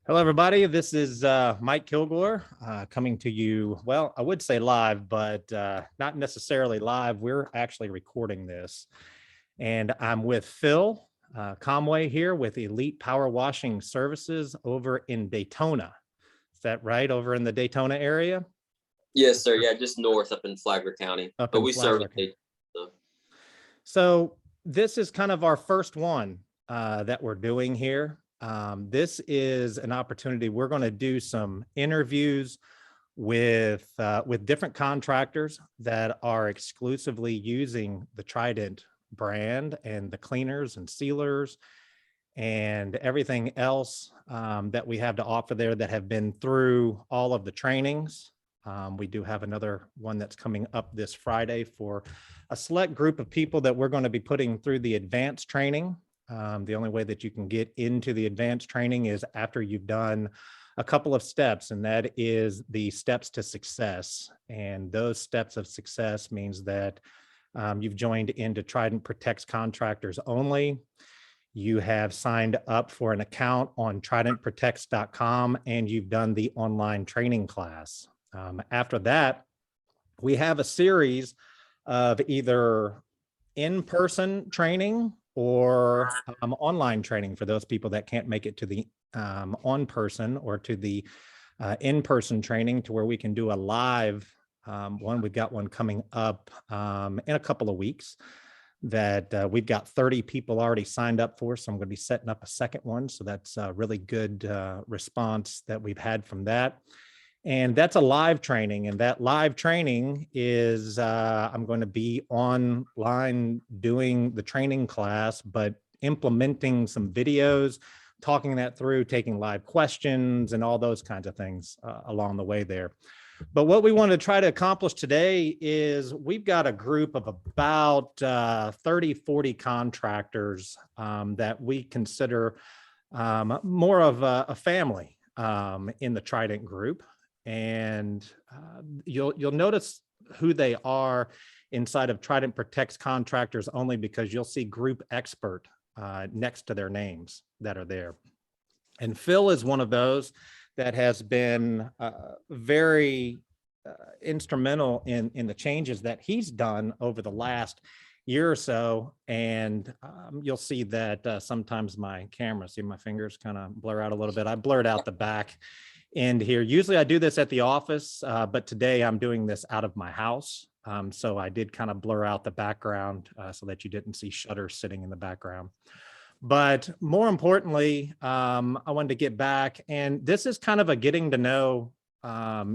Hello, everybody. This is Mike Kilgore coming to you. Well, I would say live, but not necessarily live. We're actually recording this. And I'm with Phil Comway here with Elite Power Washing Services over in Daytona. Is that right? Over in the Daytona area? Yes, sir. Yeah, just north up in Flagler County. Up But in we service Flagler. Daytona. So. So this is kind of our first one that we're doing here. This is an opportunity. We're going to do some interviews with different contractors that are exclusively using the Trident brand and the cleaners and sealers and everything else that we have to offer there that have been through all of the trainings. We do have another one that's coming up this Friday for a select group of people that we're going to be putting through the advanced training. The only way that you can get into the advanced training is after you've done a couple of steps, and that is the steps to success. And those steps of success means that you've joined into Trident Protects Contractors Only. You have signed up for an account on tridentprotects.com, and you've done the online training class. After that, we have a series of either in-person training or online training for those people that can't make it to the on-person or to the in-person training, to where we can do a live one. We've got one coming up in a couple of weeks that we've got 30 people already signed up for. So I'm going to be setting up a second one. So that's a really good response that we've had from that. And that's a live training. And that live training is, I'm going to be online doing the training class, but implementing some videos, talking that through, taking live questions and all those kinds of things along the way there. But what we want to try to accomplish today is we've got a group of about 30, 40 contractors that we consider more of a family in the Trident group. And you'll notice who they are inside of Trident Protects Contractors Only, because you'll see group expert next to their names that are there. And Phil is one of those that has been very instrumental in the changes that he's done over the last year or so. And you'll see that sometimes my camera, see my fingers kind of blur out a little bit. I blurred out the back end here. Usually I do this at the office, but today I'm doing this out of my house. So I did kind of blur out the background so that you didn't see shutters sitting in the background. But more importantly, I wanted to get back, and this is kind of a getting to know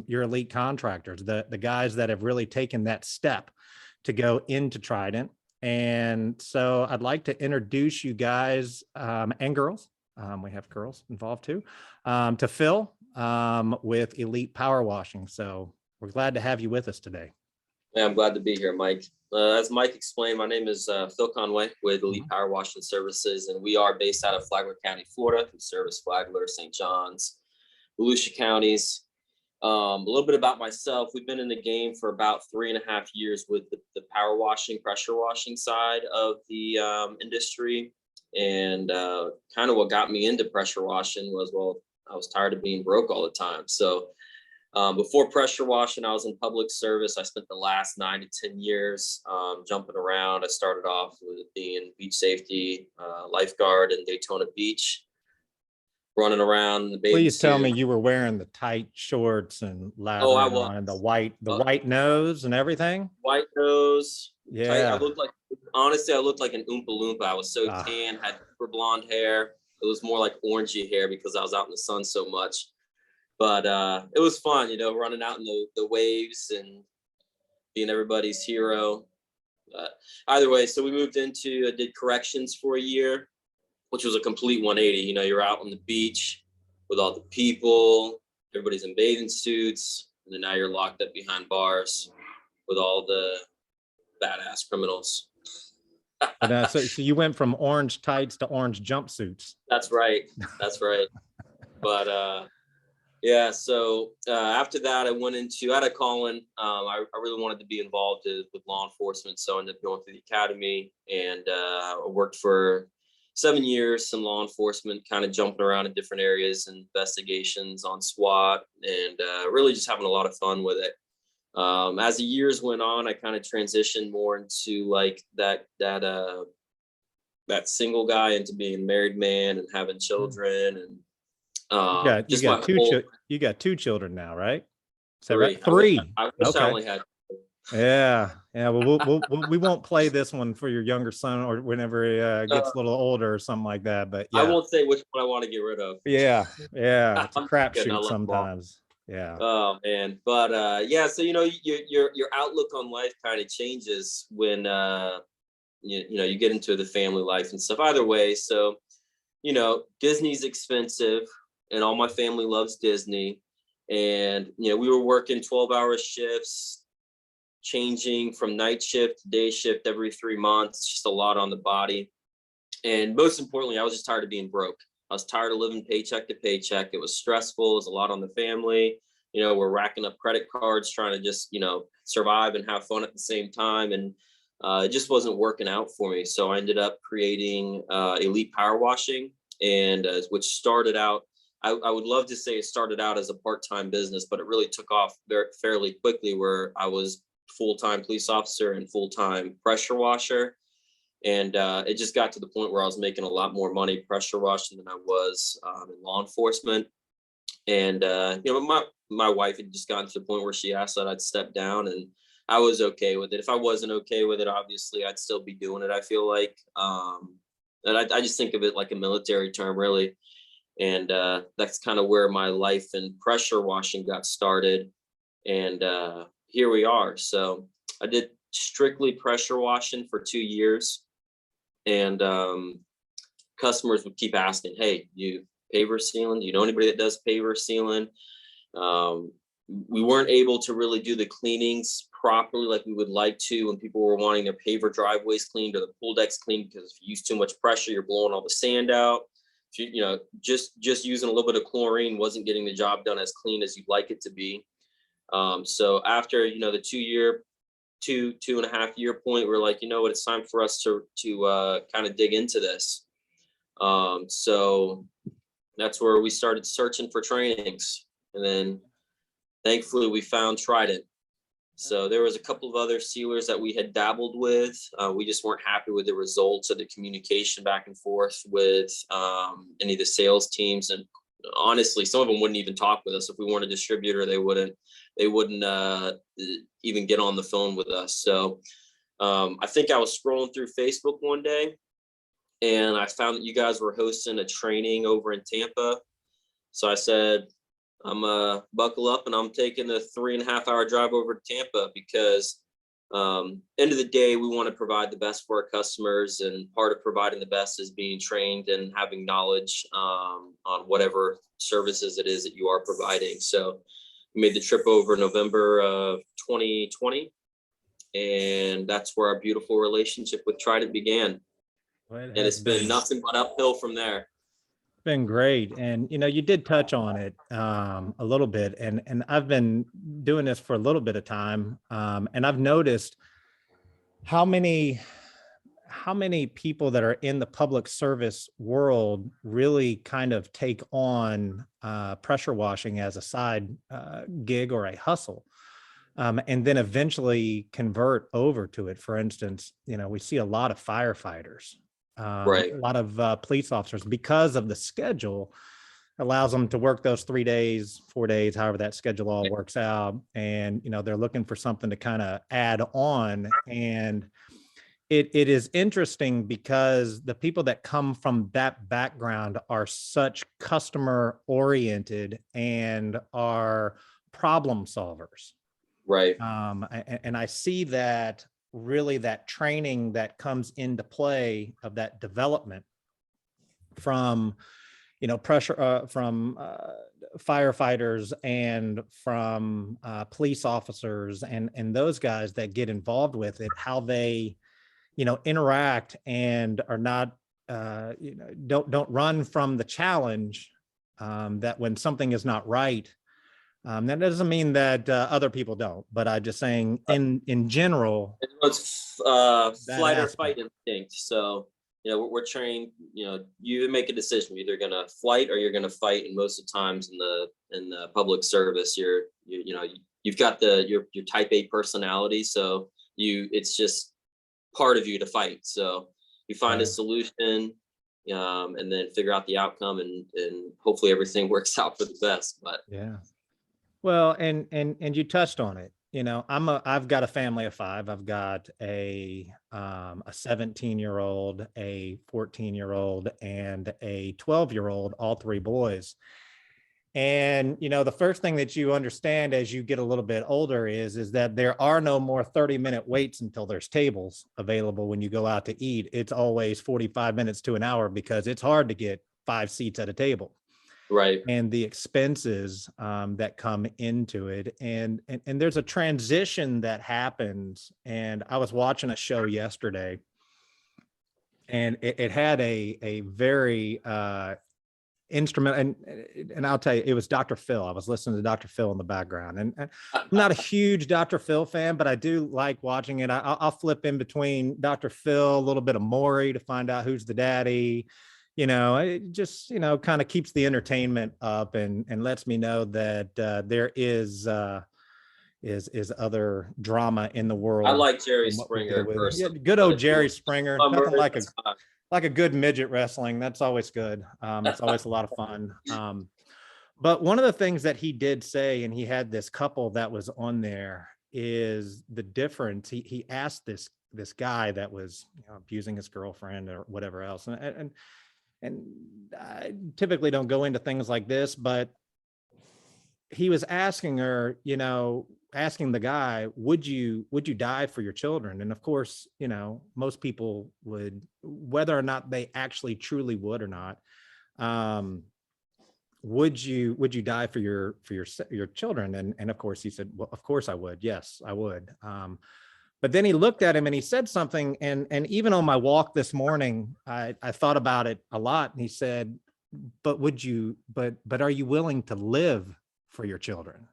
your elite contractors, the guys that have really taken that step to go into Trident. And so I'd like to introduce you guys and girls. We have girls involved too, to Phil with Elite Power Washing. So we're glad to have you with us today. Yeah, I'm glad to be here, Mike. As Mike explained, my name is Phil Conway with Elite Power Washing Services, and we are based out of Flagler County, Florida. We service Flagler, St. John's, Volusia counties. A little bit about myself. We've been in the game for about 3.5 years with the power washing, pressure washing side of the industry. And kind of what got me into pressure washing was, well, I was tired of being broke all the time. So before pressure washing, I was in public service. I spent the last 9 to 10 years jumping around. I started off with being beach safety, lifeguard in Daytona Beach, running around the bathing Please tell suit. me you were wearing the tight shorts and lather I was. on, and the white nose and everything. White nose. Yeah. Tight. I looked like an Oompa Loompa. I was so tan, had super blonde hair. It was more like orangey hair because I was out in the sun so much. But it was fun, running out in the waves and being everybody's hero. Either way, so we moved into, did corrections for a year, which was a complete 180. You're out on the beach with all the people, everybody's in bathing suits, and then now you're locked up behind bars with all the badass criminals. So you went from orange tights to orange jumpsuits. That's right. But yeah, so after that, I had a calling. I really wanted to be involved with law enforcement, so I ended up going through the academy, and I worked for 7 years, some law enforcement, kind of jumping around in different areas, investigations on SWAT, and really just having a lot of fun with it. As the years went on, I kind of transitioned more into like that single guy into being a married man and having children, and You just my got two whole you got two children now, right? Is that right? three. Three. I wish I Okay. only had. Yeah. Yeah. Well, we won't play this one for your younger son or whenever he gets a little older or something like that. But I yeah. won't say which one I want to get rid of. Yeah. Yeah. It's a I'm kidding, I crapshoot love them all. sometimes. Yeah. Oh man, but yeah. So your outlook on life kind of changes when you get into the family life and stuff. Either way, so Disney's expensive, and all my family loves Disney, and we were working 12-hour shifts, changing from night shift to day shift every 3 months. It's just a lot on the body. And most importantly, I was just tired of being broke. I was tired of living paycheck to paycheck. It was stressful. It was a lot on the family. We're racking up credit cards, trying to just, survive and have fun at the same time. And it just wasn't working out for me. So I ended up creating Elite Power Washing, and which started out, I would love to say it started out as a part-time business, but it really took off fairly quickly, where I was full-time police officer and full-time pressure washer. And it just got to the point where I was making a lot more money pressure washing than I was in law enforcement. And my wife had just gotten to the point where she asked that I'd step down, and I was okay with it. If I wasn't okay with it, obviously I'd still be doing it, I feel like. And I just think of it like a military term, really. And that's kind of where my life in pressure washing got started. And here we are. So I did strictly pressure washing for 2 years. And customers would keep asking, hey, you paver sealing? Do you know anybody that does paver sealing? We weren't able to really do the cleanings properly like we would like to when people were wanting their paver driveways cleaned or the pool decks cleaned, because if you use too much pressure, you're blowing all the sand out. Just using a little bit of chlorine wasn't getting the job done as clean as you'd like it to be. So after the 2.5 year point, we're like, what, it's time for us to kind of dig into this. So that's where we started searching for trainings, and then thankfully we found Trident. So there was a couple of other sealers that we had dabbled with. We just weren't happy with the results of the communication back and forth with any of the sales teams. And honestly, some of them wouldn't even talk with us. If we weren't a distributor, they wouldn't even get on the phone with us. So I think I was scrolling through Facebook one day, and I found that you guys were hosting a training over in Tampa. So I said, I'm buckle up, and I'm taking a 3.5-hour drive over to Tampa, because end of the day, we want to provide the best for our customers, and part of providing the best is being trained and having knowledge on whatever services it is that you are providing. So we made the trip over November of 2020, and that's where our beautiful relationship with Trident began. And it's been nothing but uphill from there. Been great. And you did touch on it a little bit, and I've been doing this for a little bit of time, and I've noticed how many people that are in the public service world really kind of take on pressure washing as a side gig or a hustle, and then eventually convert over to it. For instance, we see a lot of firefighters, Right. a lot of police officers, because of the schedule allows them to work those 3 days, 4 days, however that schedule all works out. And, they're looking for something to kind of add on. And it is interesting because the people that come from that background are such customer oriented and are problem solvers. Right. And I see that really that training that comes into play of that development from, pressure from firefighters and from police officers and those guys that get involved with it, how they, interact and are not, don't run from the challenge, that when something is not right. That doesn't mean that other people don't, but I'm just saying in general. It was flight or fight instinct. So, we're trained, you make a decision. You're either gonna flight or you're gonna fight. And most of the times in the public service, you've got your type A personality. So it's just part of you to fight. So you find a solution, and then figure out the outcome, and hopefully everything works out for the best. But yeah. Well, and you touched on it. I've got a family of 5. I've got a 17-year-old, a 14-year-old, and a 12-year-old, all 3 boys. And, the first thing that you understand as you get a little bit older is that there are no more 30-minute waits until there's tables available when you go out to eat. It's always 45 minutes to an hour because it's hard to get 5 seats at a table. right. And the expenses that come into it. And there's a transition that happens. And I was watching a show yesterday, and it had a very instrument, and I'll tell you, it was Dr. Phil. I was listening to Dr. Phil in the background, and I'm not a huge Dr. Phil fan, but I do like watching it. I'll flip in between Dr. Phil, a little bit of Maury to find out who's the daddy. It just, kind of keeps the entertainment up and lets me know that there is other drama in the world. I like Jerry Springer. Yeah, good old Jerry Springer. Nothing like a good midget wrestling. That's always good. It's always a lot of fun. But one of the things that he did say, and he had this couple that was on there, is the difference. He asked this guy that was abusing his girlfriend or whatever else, and I typically don't go into things like this, but he was asking her, asking the guy, would you die for your children? And of course, most people would, whether or not they actually truly would or not, would you die for your children? And of course he said, well, of course I would. Yes, I would. But then he looked at him and he said something, and even on my walk this morning, I thought about it a lot. And he said, but are you willing to live for your children? And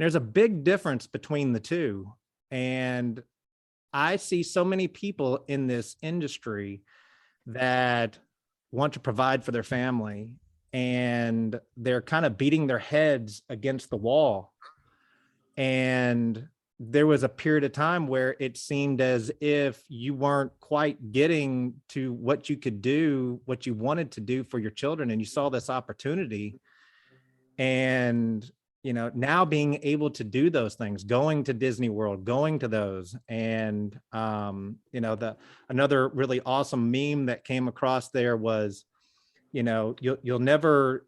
there's a big difference between the two. And I see so many people in this industry that want to provide for their family, and they're kind of beating their heads against the wall. And there was a period of time where it seemed as if you weren't quite getting to what you could do, what you wanted to do for your children. And you saw this opportunity, and, now being able to do those things, going to Disney World, going to those, and, another really awesome meme that came across there was, you'll never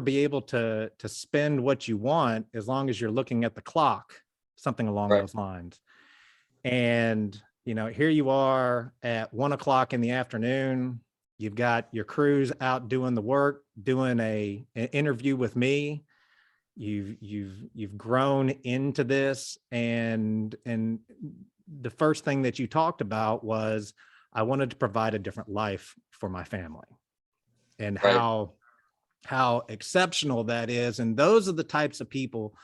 be able to spend what you want as long as you're looking at the clock. Something along those lines. And, here you are at 1:00 in the afternoon, you've got your crews out doing the work, doing an interview with me. You've grown into this. And the first thing that you talked about was, I wanted to provide a different life for my family, and how exceptional that is. And those are the types of people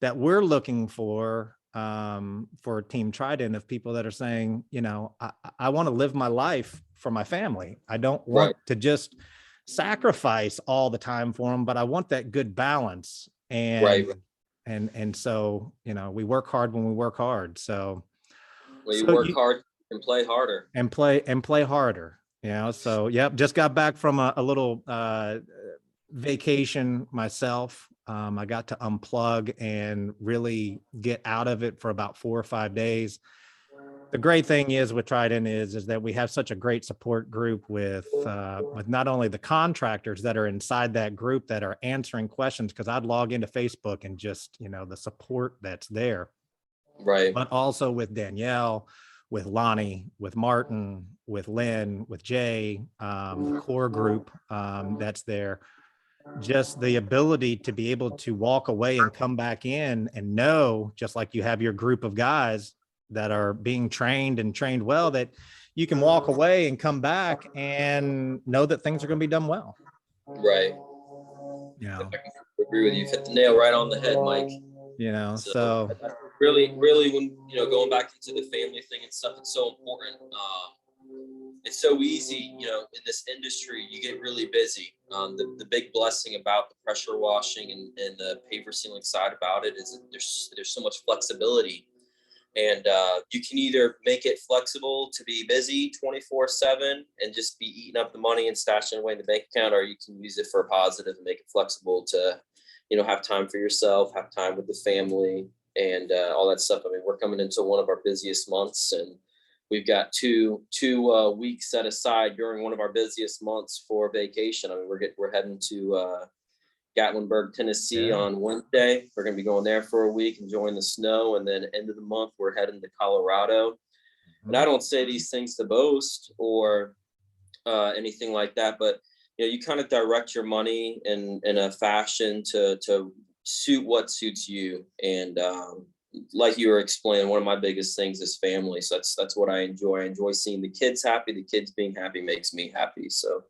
that we're looking for Team Trident, of people that are saying, I want to live my life for my family. I don't want to just sacrifice all the time for them, but I want that good balance. And so, we work hard when we work hard. So you work hard and play harder. And play harder. So yep, just got back from a little vacation myself. I got to unplug and really get out of it for about 4 or 5 days. The great thing is with Trident is that we have such a great support group with not only the contractors that are inside that group that are answering questions, because I'd log into Facebook and just, the support that's there. Right. But also with Danielle, with Lonnie, with Martin, with Lynn, with Jay, the core group that's there. Just the ability to be able to walk away and come back in and know, just like you have your group of guys that are being trained and trained well, that you can walk away and come back and know that things are going to be done well. Right. I agree with you. You've hit the nail right on the head, Mike. So really when, going back into the family thing and stuff, it's so important. it's so easy, in this industry, you get really busy. The big blessing about the pressure washing and the paver sealing side about it is that there's so much flexibility. And you can either make it flexible to be busy 24/7 and just be eating up the money and stashing away in the bank account, or you can use it for a positive and make it flexible to, have time for yourself, have time with the family, and all that stuff. I mean, we're coming into one of our busiest months, and we've got two weeks set aside during one of our busiest months for vacation. I mean, we're heading to Gatlinburg, Tennessee Yeah. on Wednesday. We're going to be going there for a week, enjoying the snow. And then end of the month, we're heading to Colorado. And I don't say these things to boast or anything like that, but you kind of direct your money in a fashion to suit what suits you. And like you were explaining, one of my biggest things is family. So that's what I enjoy. I enjoy seeing the kids happy. The kids being happy makes me happy. So.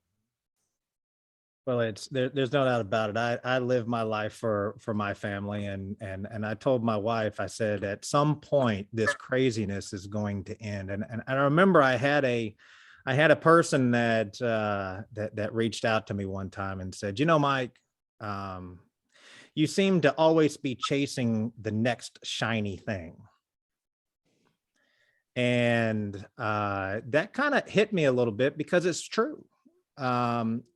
Well, there's no doubt about it. I live my life for my family, and I told my wife, I said, at some point this craziness is going to end. And I remember I had a person that that reached out to me one time and said, Mike, you seem to always be chasing the next shiny thing. And that kind of hit me a little bit, because it's true.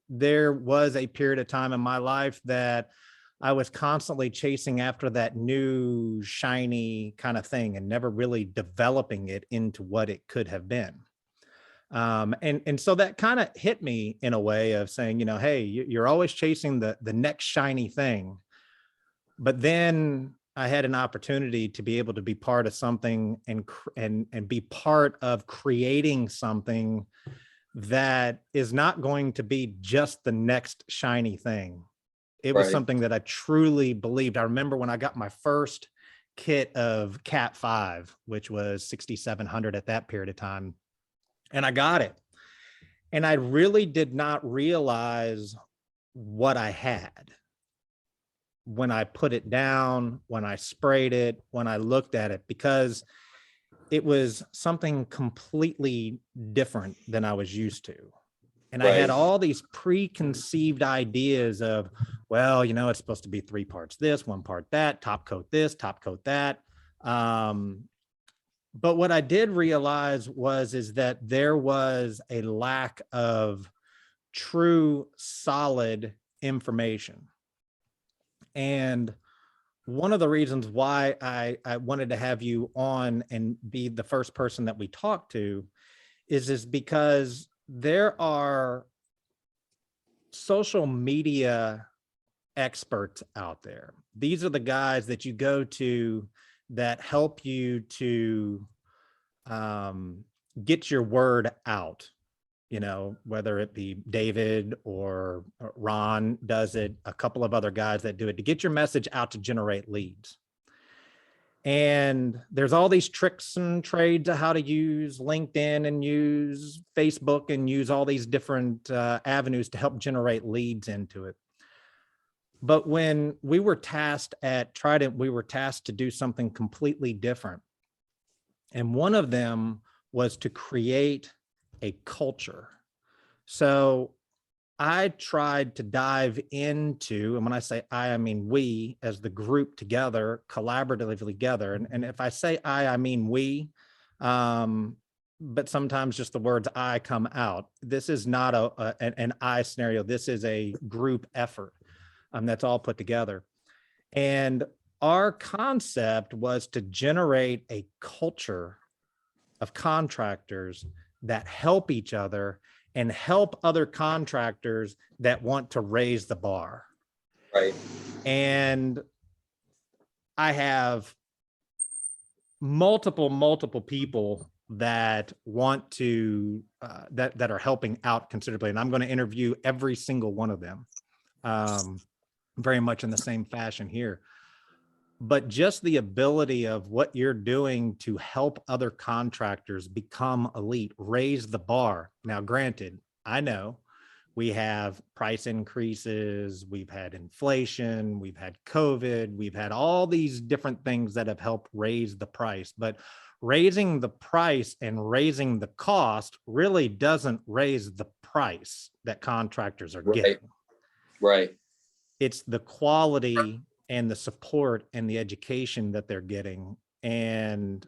There was a period of time in my life that I was constantly chasing after that new shiny kind of thing and never really developing it into what it could have been. And so that kind of hit me in a way of saying, hey, you're always chasing the next shiny thing. But then I had an opportunity to be able to be part of something and be part of creating something that is not going to be just the next shiny thing. It was something that I truly believed. I remember when I got my first kit of Cat 5, which was 6,700 at that period of time, and I got it. And I really did not realize what I had when I put it down, when I sprayed it, when I looked at it, because it was something completely different than I was used to. And I had all these preconceived ideas of, well, it's supposed to be 3 parts this, 1 part that, top coat this, top coat that. But what I did realize is that there was a lack of true, solid information. And one of the reasons why I wanted to have you on and be the first person that we talk to is because there are social media experts out there. These are the guys that you go to that help you to get your word out. Whether it be David or Ron does it, a couple of other guys that do it, to get your message out to generate leads. And there's all these tricks and trades of how to use LinkedIn and use Facebook and use all these different avenues to help generate leads into it. But when we were tasked at Trident, we were tasked to do something completely different. And one of them was to create a culture. So I tried to dive into, and when I say I mean we as the group together, collaboratively together. And if I say I mean we, but sometimes just the words I come out. This is not an I scenario. This is a group effort that's all put together. And our concept was to generate a culture of contractors that help each other and help other contractors that want to raise the bar. Right. And I have multiple people that want to, that are helping out considerably. And I'm going to interview every single one of them, very much in the same fashion here. But just the ability of what you're doing to help other contractors become elite, raise the bar. Now, granted, I know we have price increases, we've had inflation, we've had COVID, we've had all these different things that have helped raise the price. But raising the price and raising the cost really doesn't raise the price that contractors are getting. Right. It's the quality and the support and the education that they're getting. And,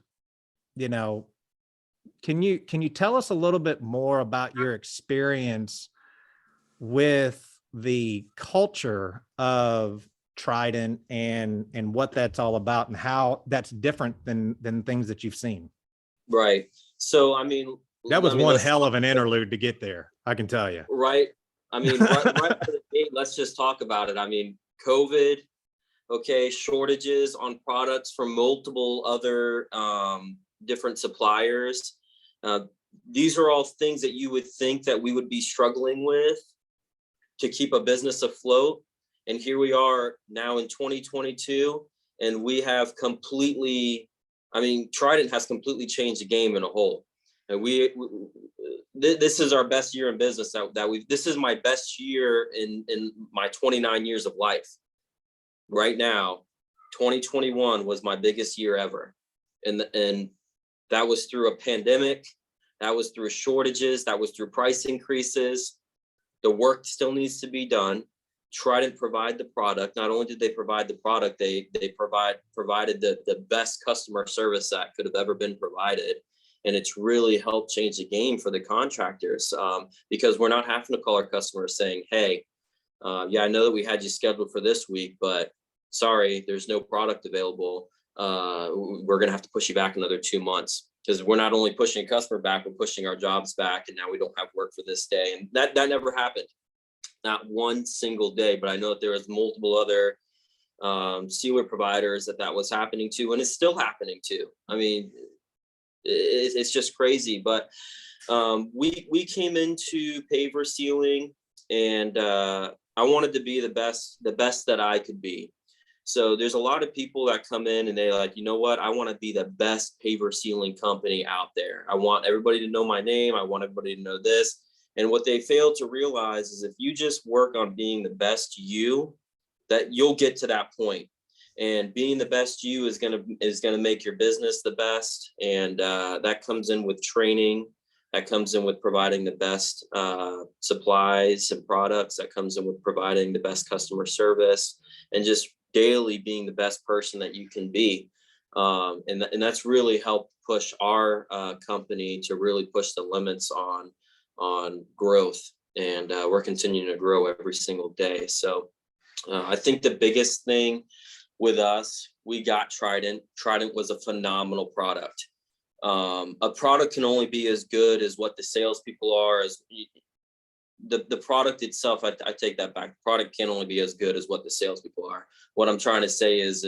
you know, can you tell us a little bit more about your experience with the culture of Trident and what that's all about and how that's different than things that you've seen? Right. So, I mean, that was one hell of an interlude to get there, I can tell you. Right. I mean, right out of the gate, let's just talk about it. I mean, COVID, okay, shortages on products from multiple other different suppliers. These are all things that you would think that we would be struggling with to keep a business afloat. And here we are now in 2022, and we have completely, I mean, Trident has completely changed the game in a whole. And this is our best year in business this is my best year in my 29 years of life. Right now, 2021 was my biggest year ever. And that was through a pandemic, that was through shortages, that was through price increases. The work still needs to be done. Trident provide the product. Not only did they provide the product, they provided the best customer service that could have ever been provided. And it's really helped change the game for the contractors because we're not having to call our customers saying, hey, yeah, I know that we had you scheduled for this week, but sorry, there's no product available. We're going to have to push you back another 2 months, because we're not only pushing a customer back, we're pushing our jobs back. And now we don't have work for this day. And that never happened. Not one single day. But I know that there was multiple other sealer providers that was happening to, and it's still happening to. I mean, it's just crazy. But we came into paver sealing, and I wanted to be the best that I could be. So there's a lot of people that come in and they're like, you know what, I want to be the best paver sealing company out there. I want everybody to know my name. I want everybody to know this. And what they fail to realize is if you just work on being the best you, that you'll get to that point. And being the best you is gonna make your business the best. And that comes in with training. That comes in with providing the best supplies and products. That comes in with providing the best customer service, and just daily being the best person that you can be. And that's really helped push our company to really push the limits on growth. And we're continuing to grow every single day. So I think the biggest thing with us, we got Trident. Trident was a phenomenal product. A product can only be as good as what the salespeople are. As the product itself, I take that back. The product can only be as good as what the salespeople are. What I'm trying to say is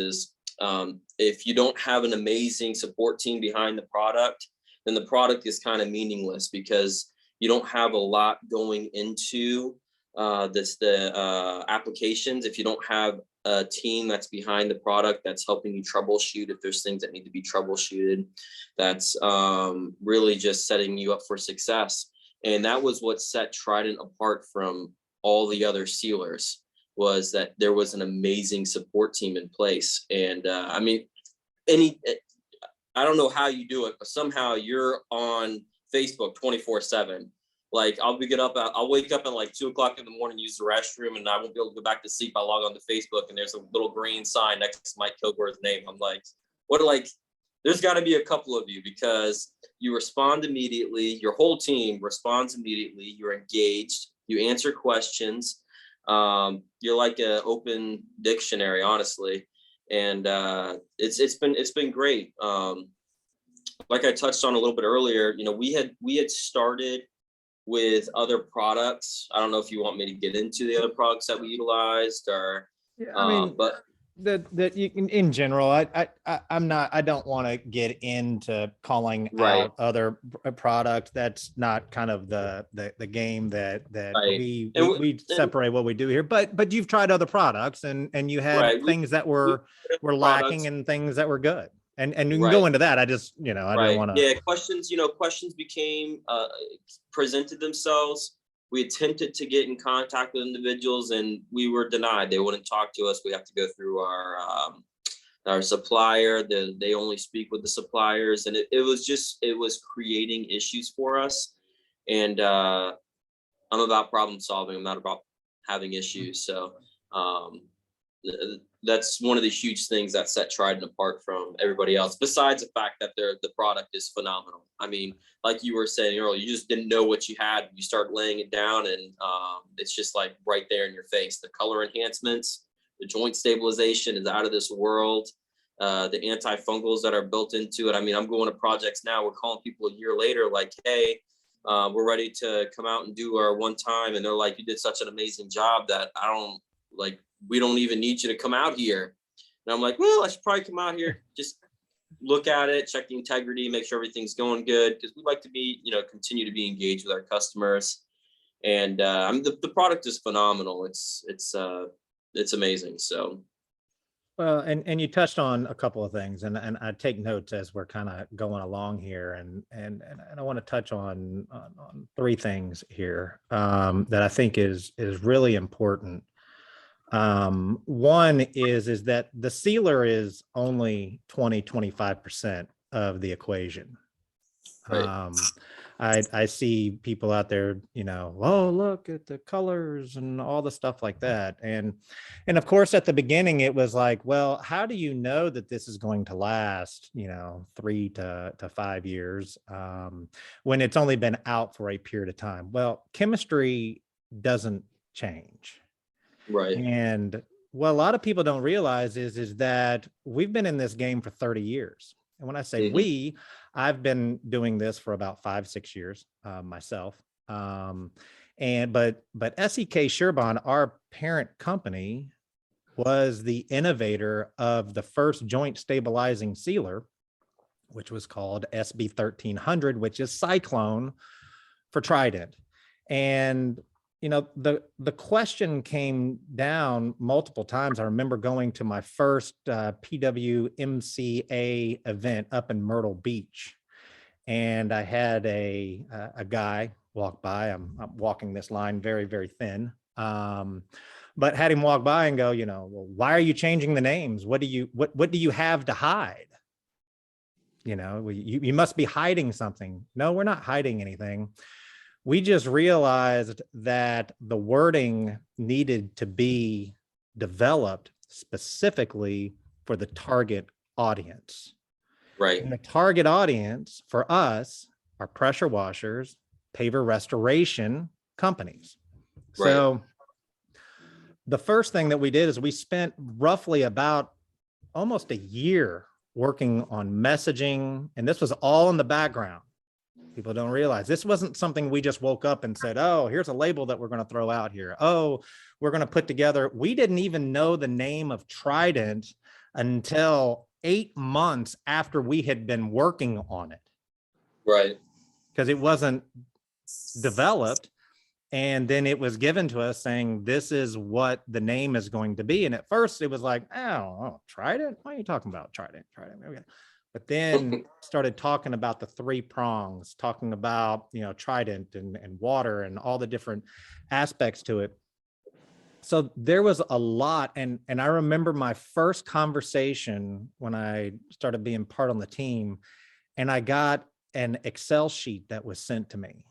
if you don't have an amazing support team behind the product, then the product is kind of meaningless, because you don't have a lot going into the applications. If you don't have a team that's behind the product, that's helping you troubleshoot if there's things that need to be troubleshooted, that's really just setting you up for success. And that was what set Trident apart from all the other sealers, was that there was an amazing support team in place. And I mean, I don't know how you do it, but somehow you're on Facebook 24/7. Like I'll wake up at like 2 o'clock in the morning, use the restroom, and I won't be able to go back to sleep. I log on to Facebook, and there's a little green sign next to Mike Kilgore's name. I'm like, there's got to be a couple of you, because you respond immediately. Your whole team responds immediately. You're engaged. You answer questions. You're like an open dictionary, honestly. And it's been great. Like I touched on a little bit earlier, you know, we had started with other products. I don't know if you want me to get into the other products that we utilized, or yeah, I mean, but that you can, in general, I don't want to get into calling out other product. That's not kind of the game that we separate what we do here. But you've tried other products, and you had things that were lacking and things that were good. And you can go into that. I just, I don't want to. Yeah, questions became presented themselves. We attempted to get in contact with individuals, and we were denied. They wouldn't talk to us. We have to go through our our supplier, they only speak with the suppliers, and it was creating issues for us. And I'm about problem solving. I'm not about having issues. So um, that's one of the huge things that set Trident apart from everybody else, besides the fact that the product is phenomenal. I mean, like you were saying earlier, you just didn't know what you had. You start laying it down, and it's just like right there in your face. The color enhancements, the joint stabilization is out of this world. The antifungals that are built into it. I mean, I'm going to projects now. We're calling people a year later, like, hey, we're ready to come out and do our one time. And they're like, you did such an amazing job that we don't even need you to come out here. And I'm like, well, I should probably come out here, just look at it, check the integrity, make sure everything's going good. Because we like to be, continue to be engaged with our customers. And the product is phenomenal. It's amazing. So. Well, and you touched on a couple of things, and I take notes as we're kind of going along here, and I want to touch on three things here that I think is really important. One is that the sealer is only 25% of the equation. Right. I see people out there, oh, look at the colors and all the stuff like that. And of course, at the beginning, it was like, well, how do you know that this is going to last, 3 to 5 years when it's only been out for a period of time? Well, chemistry doesn't change. Right. And what a lot of people don't realize is that we've been in this game for 30 years. And when I say we, I've been doing this for about 5-6 years myself. But SEK Surebond, our parent company, was the innovator of the first joint stabilizing sealer, which was called SB 1300, which is Cyclone for Trident. And the question came down multiple times. I remember going to my first PWMCA event up in Myrtle Beach, and I had a guy walk by. I'm walking this line very, very thin, but had him walk by and go, well, why are you changing the names? What do you have to hide? You must be hiding something. No, we're not hiding anything. We just realized that the wording needed to be developed specifically for the target audience. Right. And the target audience for us are pressure washers, paver restoration companies. Right. So the first thing that we did is we spent roughly about almost a year working on messaging, and this was all in the background. People don't realize this wasn't something we just woke up and said, oh, here's a label that we're going to throw out here. Oh, we're going to put together. We didn't even know the name of Trident until 8 months after we had been working on it. Right. Because it wasn't developed. And then it was given to us saying, this is what the name is going to be. And at first it was like, oh, Trident? Why are you talking about Trident? Okay. But then started talking about the 3 prongs, talking about, Trident and water and all the different aspects to it. So there was a lot. And I remember my first conversation when I started being part on the team, and I got an Excel sheet that was sent to me.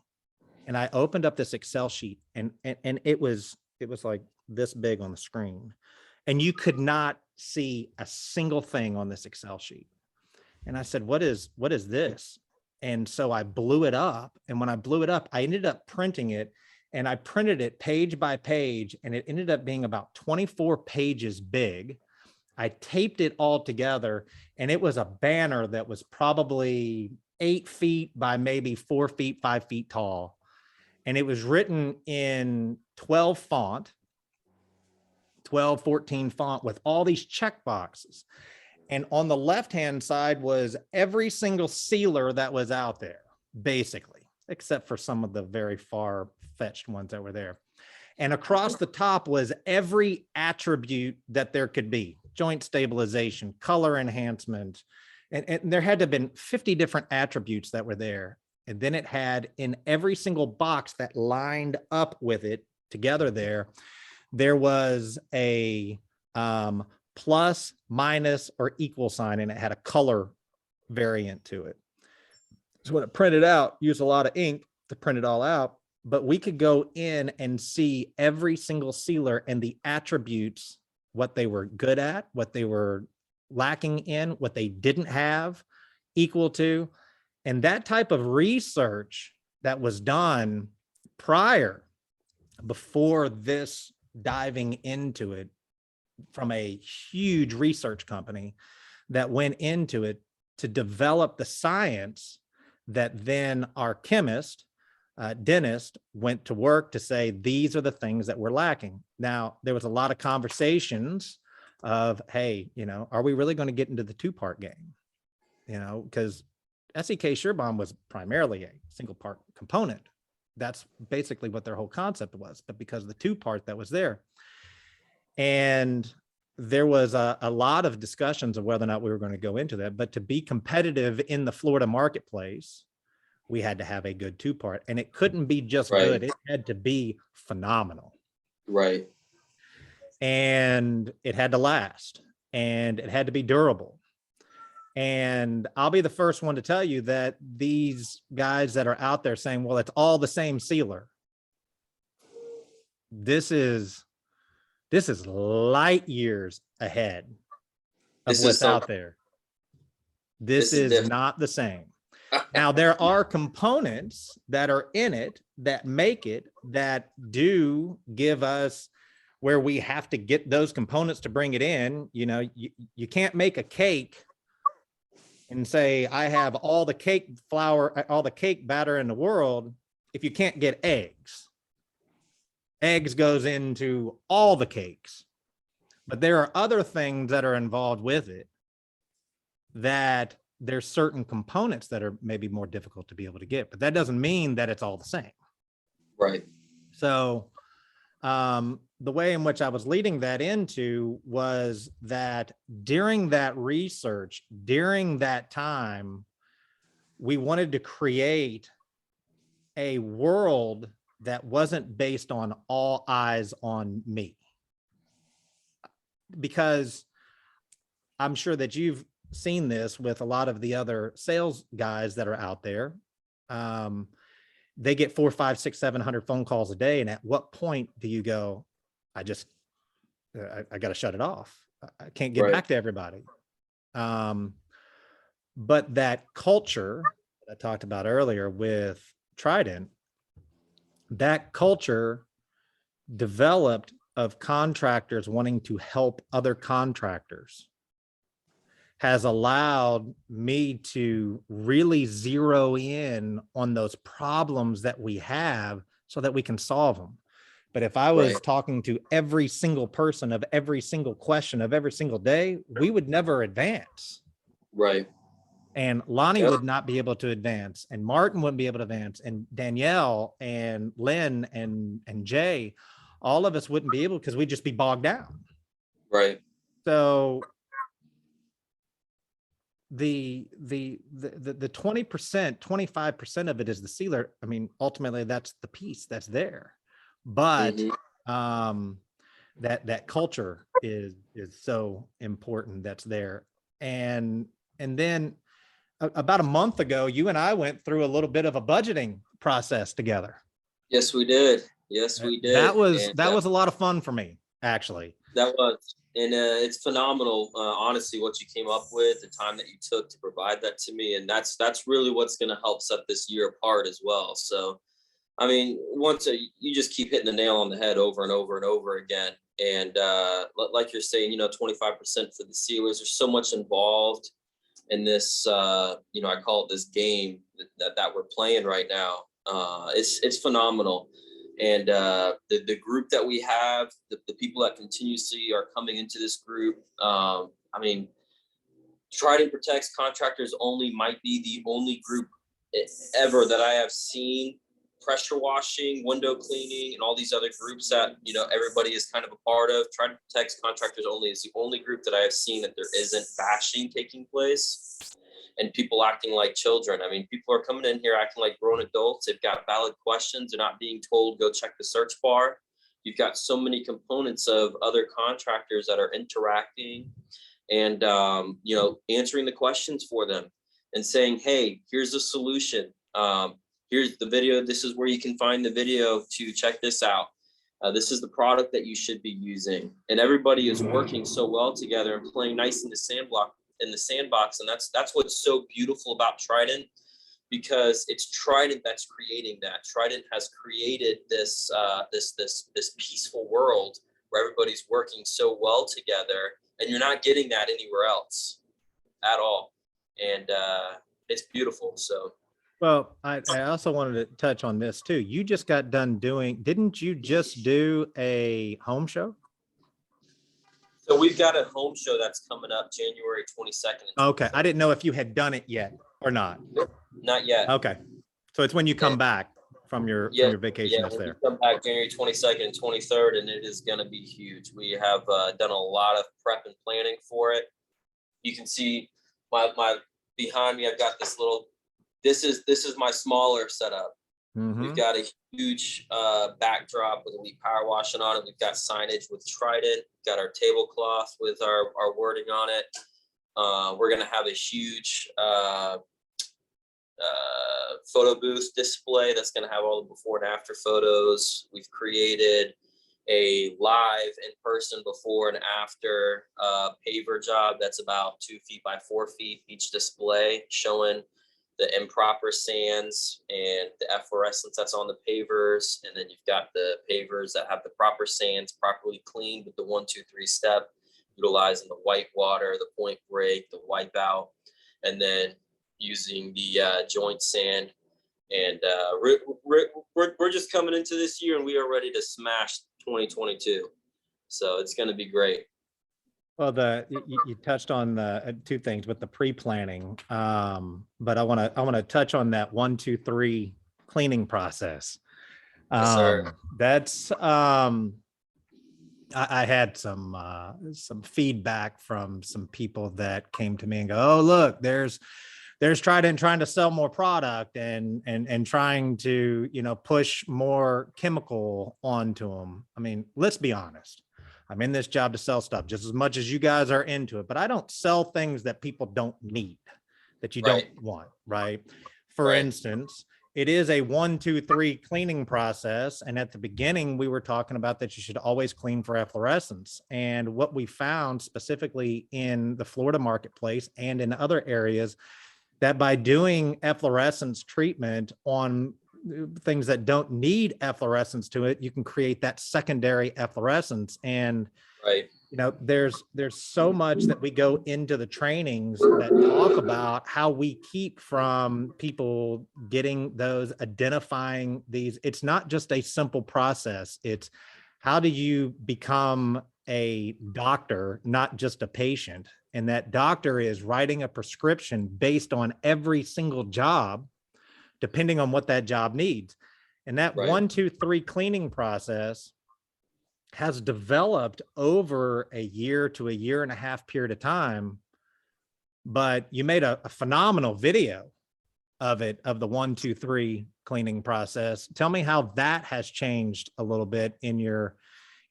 And I opened up this Excel sheet, and it was like this big on the screen. And you could not see a single thing on this Excel sheet. And I said, what is this? And so I blew it up. And when I blew it up, I ended up printing it, and I printed it page by page, and it ended up being about 24 pages big. I taped it all together, and it was a banner that was probably 8 feet by maybe 4 feet, 5 feet tall. And it was written in 12 font, 12, 14 font with all these check boxes. And on the left-hand side was every single sealer that was out there, basically, except for some of the very far-fetched ones that were there. And across the top was every attribute that there could be: joint stabilization, color enhancement. And there had to have been 50 different attributes that were there. And then it had, in every single box that lined up with it together there was a plus, minus, or equal sign, and it had a color variant to it. So when it printed out, used a lot of ink to print it all out, but we could go in and see every single sealer and the attributes, what they were good at, what they were lacking in, what they didn't have equal to. And that type of research that was done prior, before this diving into it, from a huge research company that went into it to develop the science that then our chemist, dentist went to work to say, these are the things that we're lacking. Now, there was a lot of conversations of, hey, are we really going to get into the two-part game? Because SEK Surebond was primarily a single part component. That's basically what their whole concept was, but because of the two-part that was there. And there was a lot of discussions of whether or not we were going to go into that, but to be competitive in the Florida marketplace, we had to have a good two-part, and it couldn't be just good. It had to be phenomenal. Right. And it had to last, and it had to be durable. And I'll be the first one to tell you that these guys that are out there saying, well, it's all the same sealer. This is light years ahead of what's out there. This is not the same. Now, there are components that are in it that make it, that do give us where we have to get those components to bring it in. You can't make a cake and say, I have all the cake flour, all the cake batter in the world, if you can't get eggs. Eggs goes into all the cakes, but there are other things that are involved with it, that there's certain components that are maybe more difficult to be able to get, but that doesn't mean that it's all the same. Right. So the way in which I was leading that into was that during that research, during that time, we wanted to create a world that wasn't based on all eyes on me. Because I'm sure that you've seen this with a lot of the other sales guys that are out there. They get 400, 500, 600, 700 phone calls a day. And at what point do you go, I got to shut it off. I can't get back to everybody. But that culture that I talked about earlier with Trident, that culture developed of contractors wanting to help other contractors has allowed me to really zero in on those problems that we have so that we can solve them. But if I was talking to every single person of every single question of every single day, we would never advance. Right. And Lonnie would not be able to advance, and Martin wouldn't be able to advance, and Danielle and Lynn and Jay, all of us wouldn't be able, because we'd just be bogged down. Right. So the 20%, 25% of it is the sealer. I mean, ultimately that's the piece that's there, but that culture is so important. That's there. And then about a month ago, you and I went through a little bit of a budgeting process together. Yes, we did. Yes, we did. That was a lot of fun for me, actually. That was, and it's phenomenal, honestly, what you came up with, the time that you took to provide that to me. And that's really what's going to help set this year apart as well. So, I mean, you just keep hitting the nail on the head over and over and over again. And like you're saying, 25% for the sealers. There's so much involved in this, I call it this game that we're playing right now. It's phenomenal. And the group that we have, the people that continuously are coming into this group, Trident Protects Contractors Only might be the only group ever that I have seen pressure washing, window cleaning, and all these other groups that, everybody is kind of a part of. Trident Protects Contractors Only is the only group that I have seen that there isn't bashing taking place and people acting like children. I mean, people are coming in here acting like grown adults. They've got valid questions. They're not being told, go check the search bar. you've got so many components of other contractors that are interacting and, you know, answering the questions for them and saying, hey, here's the solution. Here's the video. This is where you can find the video to check this out. This is the product that you should be using. And everybody is working so well together and playing nice in the sandbox. And that's what's so beautiful about Trident, because it's Trident that's creating that. Trident has created this this peaceful world where everybody's working so well together, and you're not getting that anywhere else at all. And it's beautiful. So. Well, I also wanted to touch on this too. You just got done didn't you just do a home show? So we've got a home show that's coming up January 22nd. Okay. I didn't know if you had done it yet or not. Not yet. Okay. So it's when you come back from your vacation that's there. Come back January 22nd and 23rd, and it is going to be huge. We have done a lot of prep and planning for it. You can see my behind me, I've got this little, this is my smaller setup. Mm-hmm. We've got a huge backdrop with Elite Power Washing on it. We've got signage with Trident. We've got our tablecloth with our wording on it. We're going to have a huge photo booth display that's going to have all the before and after photos. We've created a live in-person before and after paver job that's about 2 feet by 4 feet each display, showing the improper sands and the efflorescence that's on the pavers. And then you've got the pavers that have the proper sands properly cleaned with the 1, 2, 3 step, utilizing the white water, the point break, the wipeout, and then using the joint sand. And we're just coming into this year and we are ready to smash 2022. So it's going to be great. Well, you touched on the 2 things with the pre-planning, but I want to touch on that 1, 2, 3 cleaning process. Yes, sir. That's I had some feedback from some people that came to me and go, oh, look, there's Trident trying to sell more product and trying to, you know, push more chemical onto them. I mean, let's be honest. I'm in this job to sell stuff just as much as you guys are into it, but I don't sell things that people don't need, that you don't want, right? For instance, it is a 1, 2, 3 cleaning process. And at the beginning, we were talking about that you should always clean for efflorescence. And what we found specifically in the Florida marketplace and in other areas, that by doing efflorescence treatment on things that don't need efflorescence to it, you can create that secondary efflorescence. And you know, there's so much that we go into the trainings that talk about how we keep from people getting those, identifying these. It's not just a simple process. It's how do you become a doctor, not just a patient? And that doctor is writing a prescription based on every single job, depending on what that job needs. And that 1, 2, 3 cleaning process has developed over a year to a year and a half period of time. But you made a phenomenal video of it, of the 1, 2, 3 cleaning process. Tell me how that has changed a little bit in your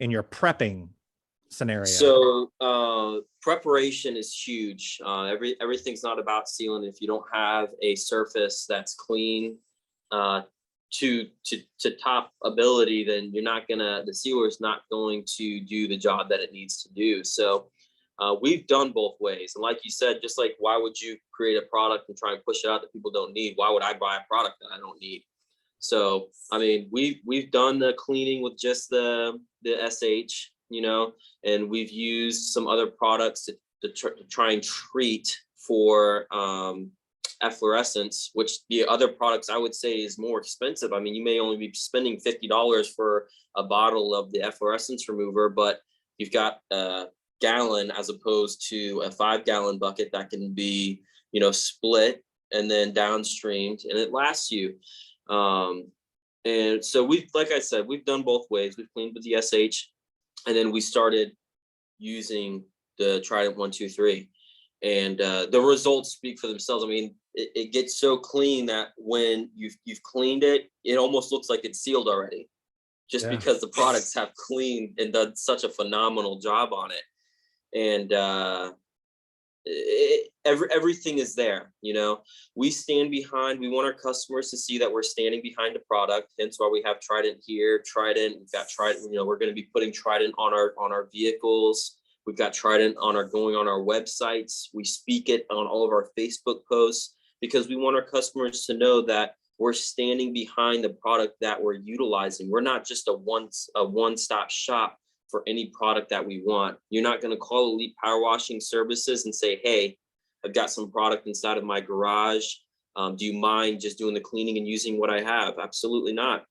prepping scenario. So preparation is huge. Everything's not about sealing. If you don't have a surface that's clean to top ability, then the sealer is not going to do the job that it needs to do. So we've done both ways. And like you said, just like, why would you create a product and try and push it out that people don't need? Why would I buy a product that I don't need? So, I mean, we've done the cleaning with just the SH, you know, and we've used some other products to try and treat for efflorescence, which the other products I would say is more expensive. I mean, you may only be spending $50 for a bottle of the efflorescence remover, but you've got a gallon as opposed to a 5-gallon bucket that can be, you know, split and then downstreamed, and it lasts you. And so like I said, we've done both ways. We've cleaned with the SH, and then we started using the Trident 1, 2, 3. And the results speak for themselves. I mean, it gets so clean that when you've cleaned it, it almost looks like it's sealed already. just Yeah. because the products have cleaned and done such a phenomenal job on it. And everything is there. We stand behind, we want our customers to see that we're standing behind the product, hence why we have Trident here. Trident, we've got Trident, we're going to be putting Trident on our vehicles. We've got Trident going on our websites. We speak it on all of our Facebook posts, because we want our customers to know that we're standing behind the product that we're utilizing. We're not just a one-stop shop for any product that we want. You're not going to call Elite Power Washing Services and say, hey, I've got some product inside of my garage. Do you mind just doing the cleaning and using what I have? Absolutely not.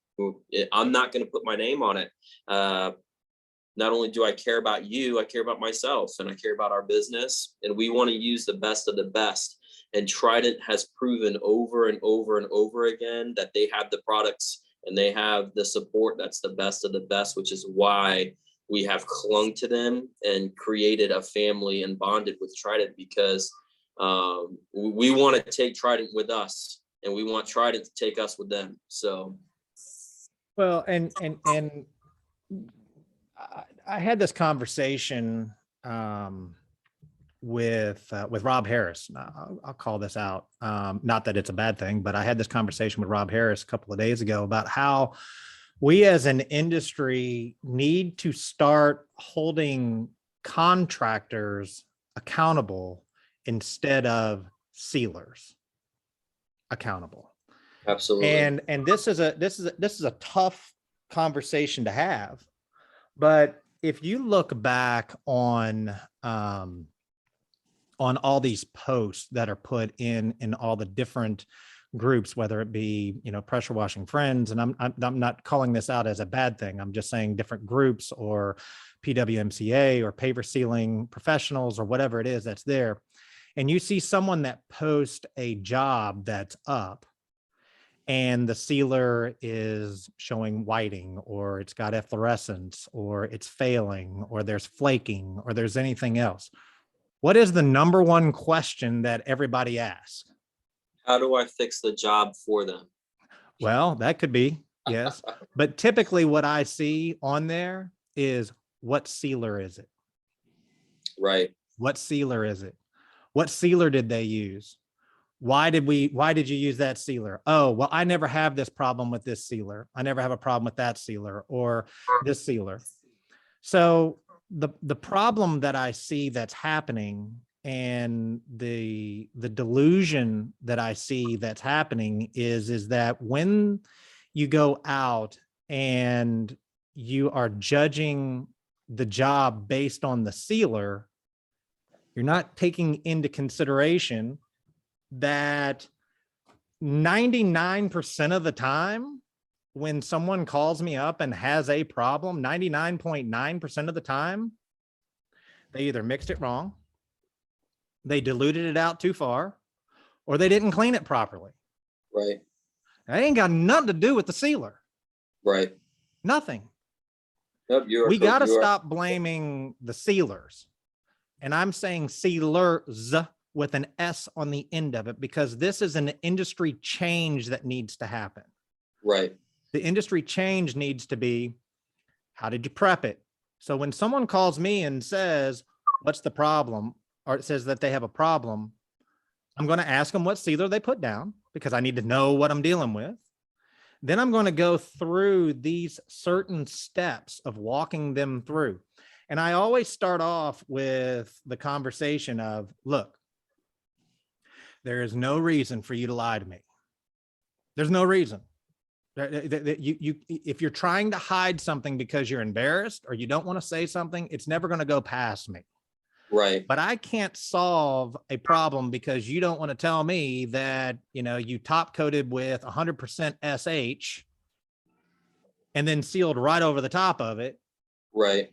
I'm not going to put my name on it. Not only do I care about you, I care about myself, and I care about our business, and we want to use the best of the best. And Trident has proven over and over and over again that they have the products and they have the support that's the best of the best, which is why we have clung to them and created a family and bonded with Trident, because we want to take Trident with us, and we want Trident to take us with them. So, well, and I had this conversation with Rob Harris. I'll call this out. Not that it's a bad thing, but I had this conversation with Rob Harris a couple of days ago about how we as an industry need to start holding contractors accountable instead of sealers accountable. absolutely. And this is a tough conversation to have. But if you look back on all these posts that are put in all the different groups, whether it be, pressure washing friends, and I'm not calling this out as a bad thing. I'm just saying different groups, or PWMCA, or paver sealing professionals, or whatever it is that's there. And you see someone that posts a job that's up, and the sealer is showing whiting, or it's got efflorescence, or it's failing, or there's flaking, or there's anything else. What is the number one question that everybody asks? How do I fix the job for them? Well, that could be, yes. But typically what I see on there is, what sealer is it? Right. What sealer is it? What sealer did they use? Why did you use that sealer? Oh, well, I never have this problem with this sealer. I never have a problem with that sealer or this sealer. So the problem that I see that's happening, and the delusion that I see that's happening is that when you go out and you are judging the job based on the sealer, you're not taking into consideration that 99% of the time, when someone calls me up and has a problem, 99.9% of the time, they either mixed it wrong, they diluted it out too far, or they didn't clean it properly. Right. That ain't got nothing to do with the sealer. Right. Nothing. Nope, We got to stop blaming the sealers. And I'm saying sealers with an S on the end of it, because this is an industry change that needs to happen. Right. The industry change needs to be, how did you prep it? So when someone calls me and says, what's the problem? Or it says that they have a problem, I'm going to ask them what sealer they put down, because I need to know what I'm dealing with. Then I'm going to go through these certain steps of walking them through. And I always start off with the conversation of, look, there is no reason for you to lie to me. There's no reason. If you're trying to hide something because you're embarrassed or you don't want to say something, it's never going to go past me. Right. But I can't solve a problem because you don't want to tell me that, you top coated with 100% SH and then sealed right over the top of it. Right.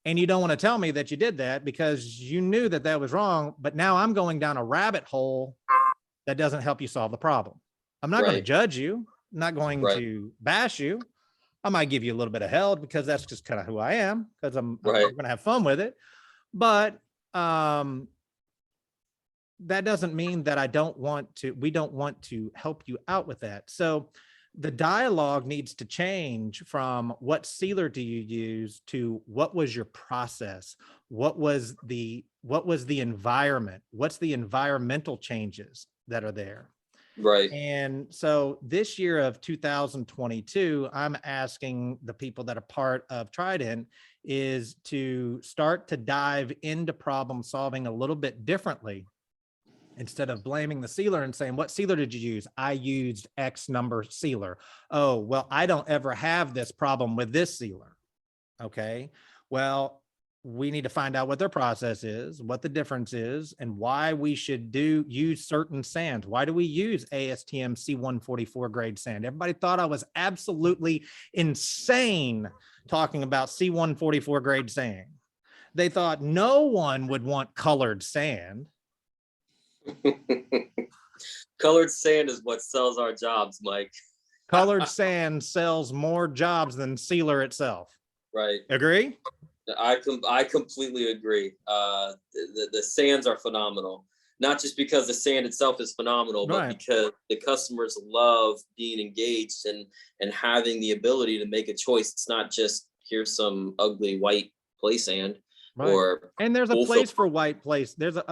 And you don't want to tell me that you did that because you knew that that was wrong. But now I'm going down a rabbit hole that doesn't help you solve the problem. I'm not going to judge you. I'm not going to bash you. I might give you a little bit of hell because that's just kind of who I am, because I'm going to have fun with it. But that doesn't mean that we don't want to help you out with that. So the dialogue needs to change from what sealer do you use to what was your process? What was the environment? What's the environmental changes that are there? Right. And so this year of 2022, I'm asking the people that are part of Trident is to start to dive into problem solving a little bit differently. Instead of blaming the sealer and saying, what sealer did you use? I used X number sealer. Oh, well, I don't ever have this problem with this sealer. Okay. Well, we need to find out what their process is, what the difference is, and why we should use certain sands. Why do we use ASTM C144 grade sand? Everybody thought I was absolutely insane talking about C144 grade sand. They thought no one would want colored sand. Colored sand is what sells our jobs, Mike. Colored sand sells more jobs than sealer itself. Right. Agree? I completely agree. The sands are phenomenal. Not just because the sand itself is phenomenal, but because the customers love being engaged and having the ability to make a choice. It's not just here's some ugly white play sand. Right. And there's a place for white place. There's a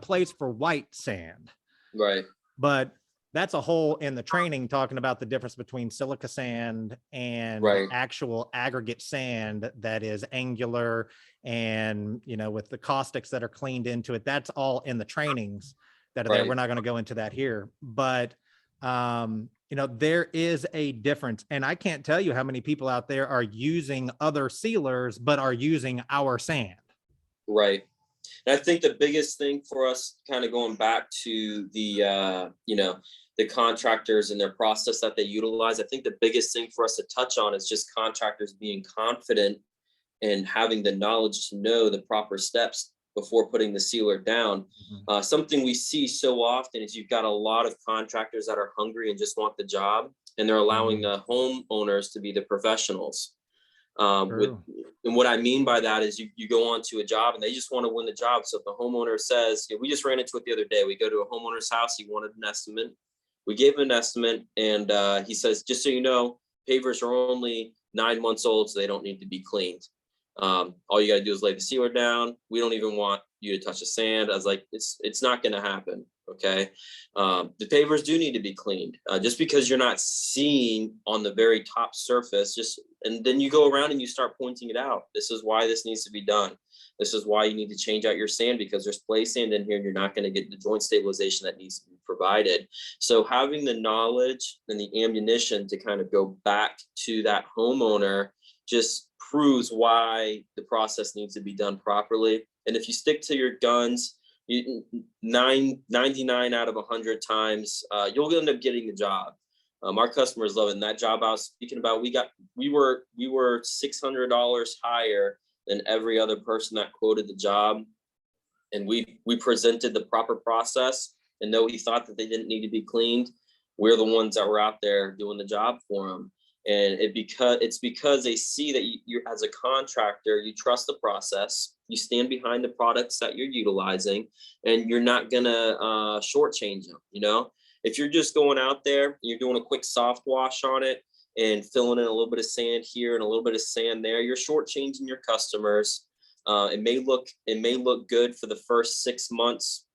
place for white sand. Right. But that's a whole in the training talking about the difference between silica sand and actual aggregate sand that is angular and, with the caustics that are cleaned into it. That's all in the trainings that are there. We're not going to go into that here, but there is a difference. And I can't tell you how many people out there are using other sealers, but are using our sand. Right. And I think the biggest thing for us, kind of going back to the, the contractors and their process that they utilize, I think the biggest thing for us to touch on is just contractors being confident and having the knowledge to know the proper steps before putting the sealer down. Something we see so often is you've got a lot of contractors that are hungry and just want the job, and they're allowing the homeowners to be the professionals. And what I mean by that is you go on to a job and they just want to win the job. So if the homeowner says, we just ran into it the other day, we go to a homeowner's house, he wanted an estimate. We gave him an estimate, and he says, just so you know, pavers are only 9 months old, so they don't need to be cleaned. All you got to do is lay the sealer down. We don't even want you to touch the sand. I was like, it's not going to happen. Okay. The pavers do need to be cleaned. Just because you're not seeing on the very top surface, and then you go around and you start pointing it out. This is why this needs to be done. This is why you need to change out your sand, because there's play sand in here and you're not going to get the joint stabilization that needs to be provided. So having the knowledge and the ammunition to kind of go back to that homeowner just proves why the process needs to be done properly. And if you stick to your guns, 99 out of 100 times, you'll end up getting the job. Our customers love it. And that job I was speaking about, we were $600 higher than every other person that quoted the job. And we presented the proper process, and though he thought that they didn't need to be cleaned, we're the ones that were out there doing the job for them. And it's because they see that you're, as a contractor, you trust the process, you stand behind the products that you're utilizing, and you're not gonna shortchange them. If you're just going out there, you're doing a quick soft wash on it and filling in a little bit of sand here and a little bit of sand there, you're shortchanging your customers. It may look good for the first 6 months,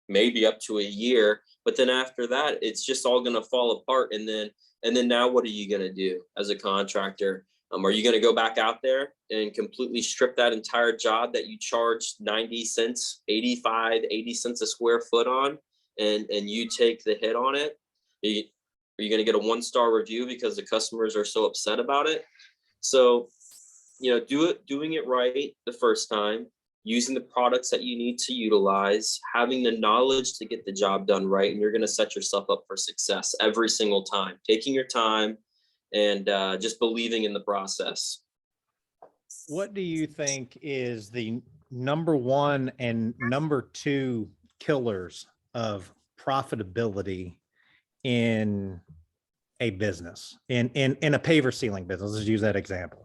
maybe up to a year, but then after that, it's just all gonna fall apart. And then now what are you going to do as a contractor? Are you going to go back out there and completely strip that entire job that you charged 90 cents, 80 cents a square foot on, and you take the hit on it? Are you going to get a 1-star review because the customers are so upset about it? So, doing it right the first time, using the products that you need to utilize, having the knowledge to get the job done right, and you're going to set yourself up for success every single time. Taking your time and just believing in the process. What do you think is the number one and number two killers of profitability in a business, in a paver sealing business? Let's use that example.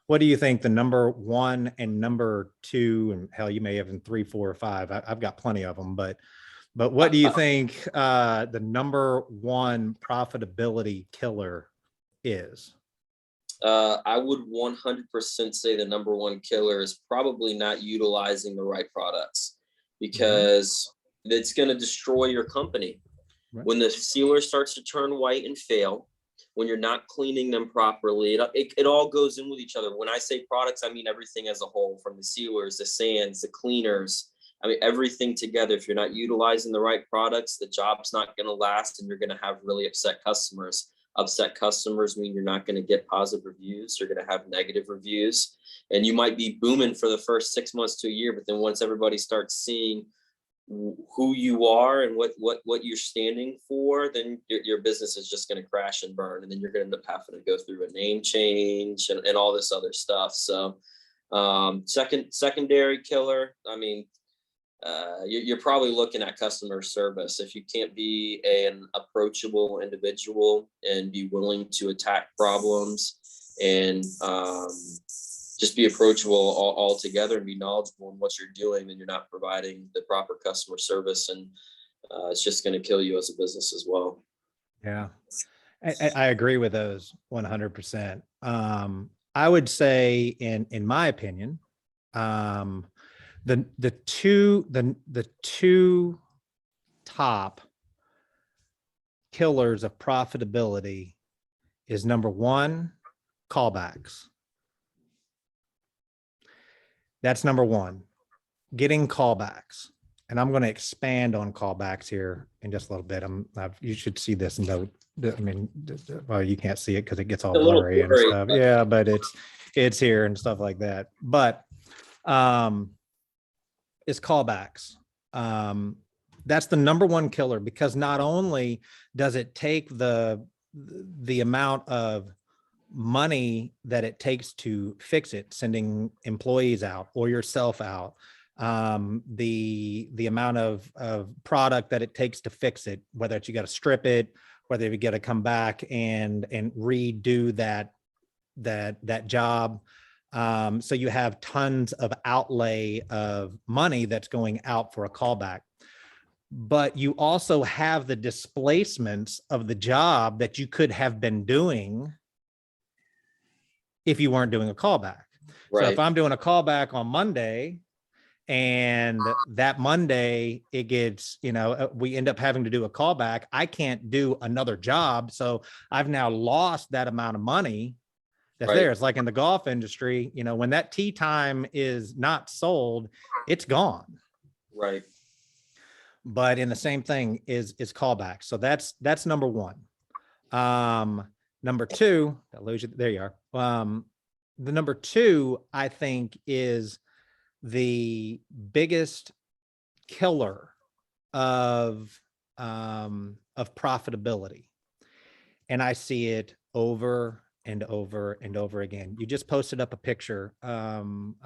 What do you think the number one and number two, and hell, you may have in 3, 4, or 5. I've got plenty of them, but But what do you think the number one profitability killer is? I would 100% say the number one killer is probably not utilizing the right products, because it's going to destroy your company. Right. When the sealer starts to turn white and fail, when you're not cleaning them properly, it all goes in with each other. When I say products, I mean everything as a whole, from the sealers, the sands, the cleaners. I mean, everything together. If you're not utilizing the right products, the job's not going to last, and you're going to have really upset customers. Upset customers mean you're not going to get positive reviews. You're going to have negative reviews, and you might be booming for the first 6 months to a year. But then once everybody starts seeing who you are and what you're standing for, then your business is just going to crash and burn. And then you're going to end up having to go through a name change and all this other stuff. So secondary killer, I mean, you're probably looking at customer service. If you can't be an approachable individual and be willing to attack problems and just be approachable all together and be knowledgeable in what you're doing, then you're not providing the proper customer service, and it's just going to kill you as a business as well. Yeah, I agree with those 100%. I would say, in my opinion, the two top killers of profitability is, number one, callbacks. That's number one, getting callbacks. And I'm going to expand on callbacks here in just a little bit. You should see this note. I mean, well, you can't see it because it gets all blurry and stuff. Yeah, but it's here and stuff like that. But it's callbacks. That's the number one killer, because not only does it take the amount of money that it takes to fix it, sending employees out or yourself out, the amount of product that it takes to fix it, whether it's you got to strip it, whether you got to come back and redo that job. So you have tons of outlay of money that's going out for a callback. But you also have the displacements of the job that you could have been doing if you weren't doing a callback. Right. So if I'm doing a callback on Monday, and that Monday it gets, we end up having to do a callback, I can't do another job. So I've now lost that amount of money that's there. It's like in the golf industry, when that tee time is not sold, it's gone. Right. But in the same thing is callback. So that's number one. Number two, there you are. The number two, I think, is the biggest killer of profitability. And I see it over and over and over again. You just posted up a picture, I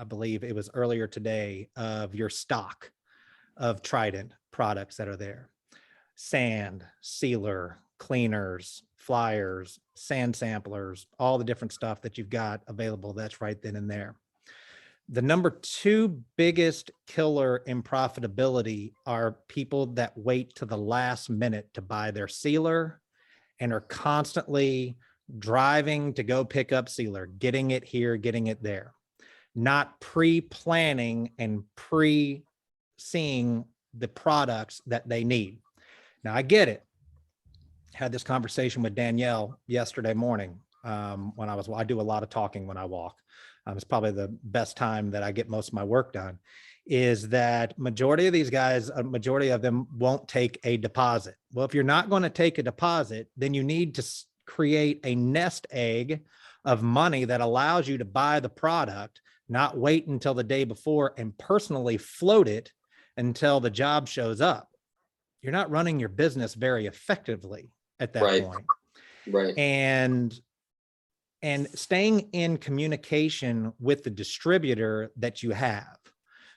believe it was earlier today, of your stock of Trident products that are there. Sand, sealer, cleaners, flyers, sand samplers, all the different stuff that you've got available, that's right then and there. The number two biggest killer in profitability are people that wait to the last minute to buy their sealer and are constantly driving to go pick up sealer, getting it here, getting it there, not pre-planning and pre-seeing the products that they need. Now, I get it. Had this conversation with Danielle yesterday morning when I do a lot of talking when I walk. It's probably the best time that I get most of my work done, is that majority of these guys, a majority of them won't take a deposit. Well, if you're not going to take a deposit, then you need to create a nest egg of money that allows you to buy the product, not wait until the day before and personally float it until the job shows up. You're not running your business very effectively at that point. Right. And staying in communication with the distributor that you have.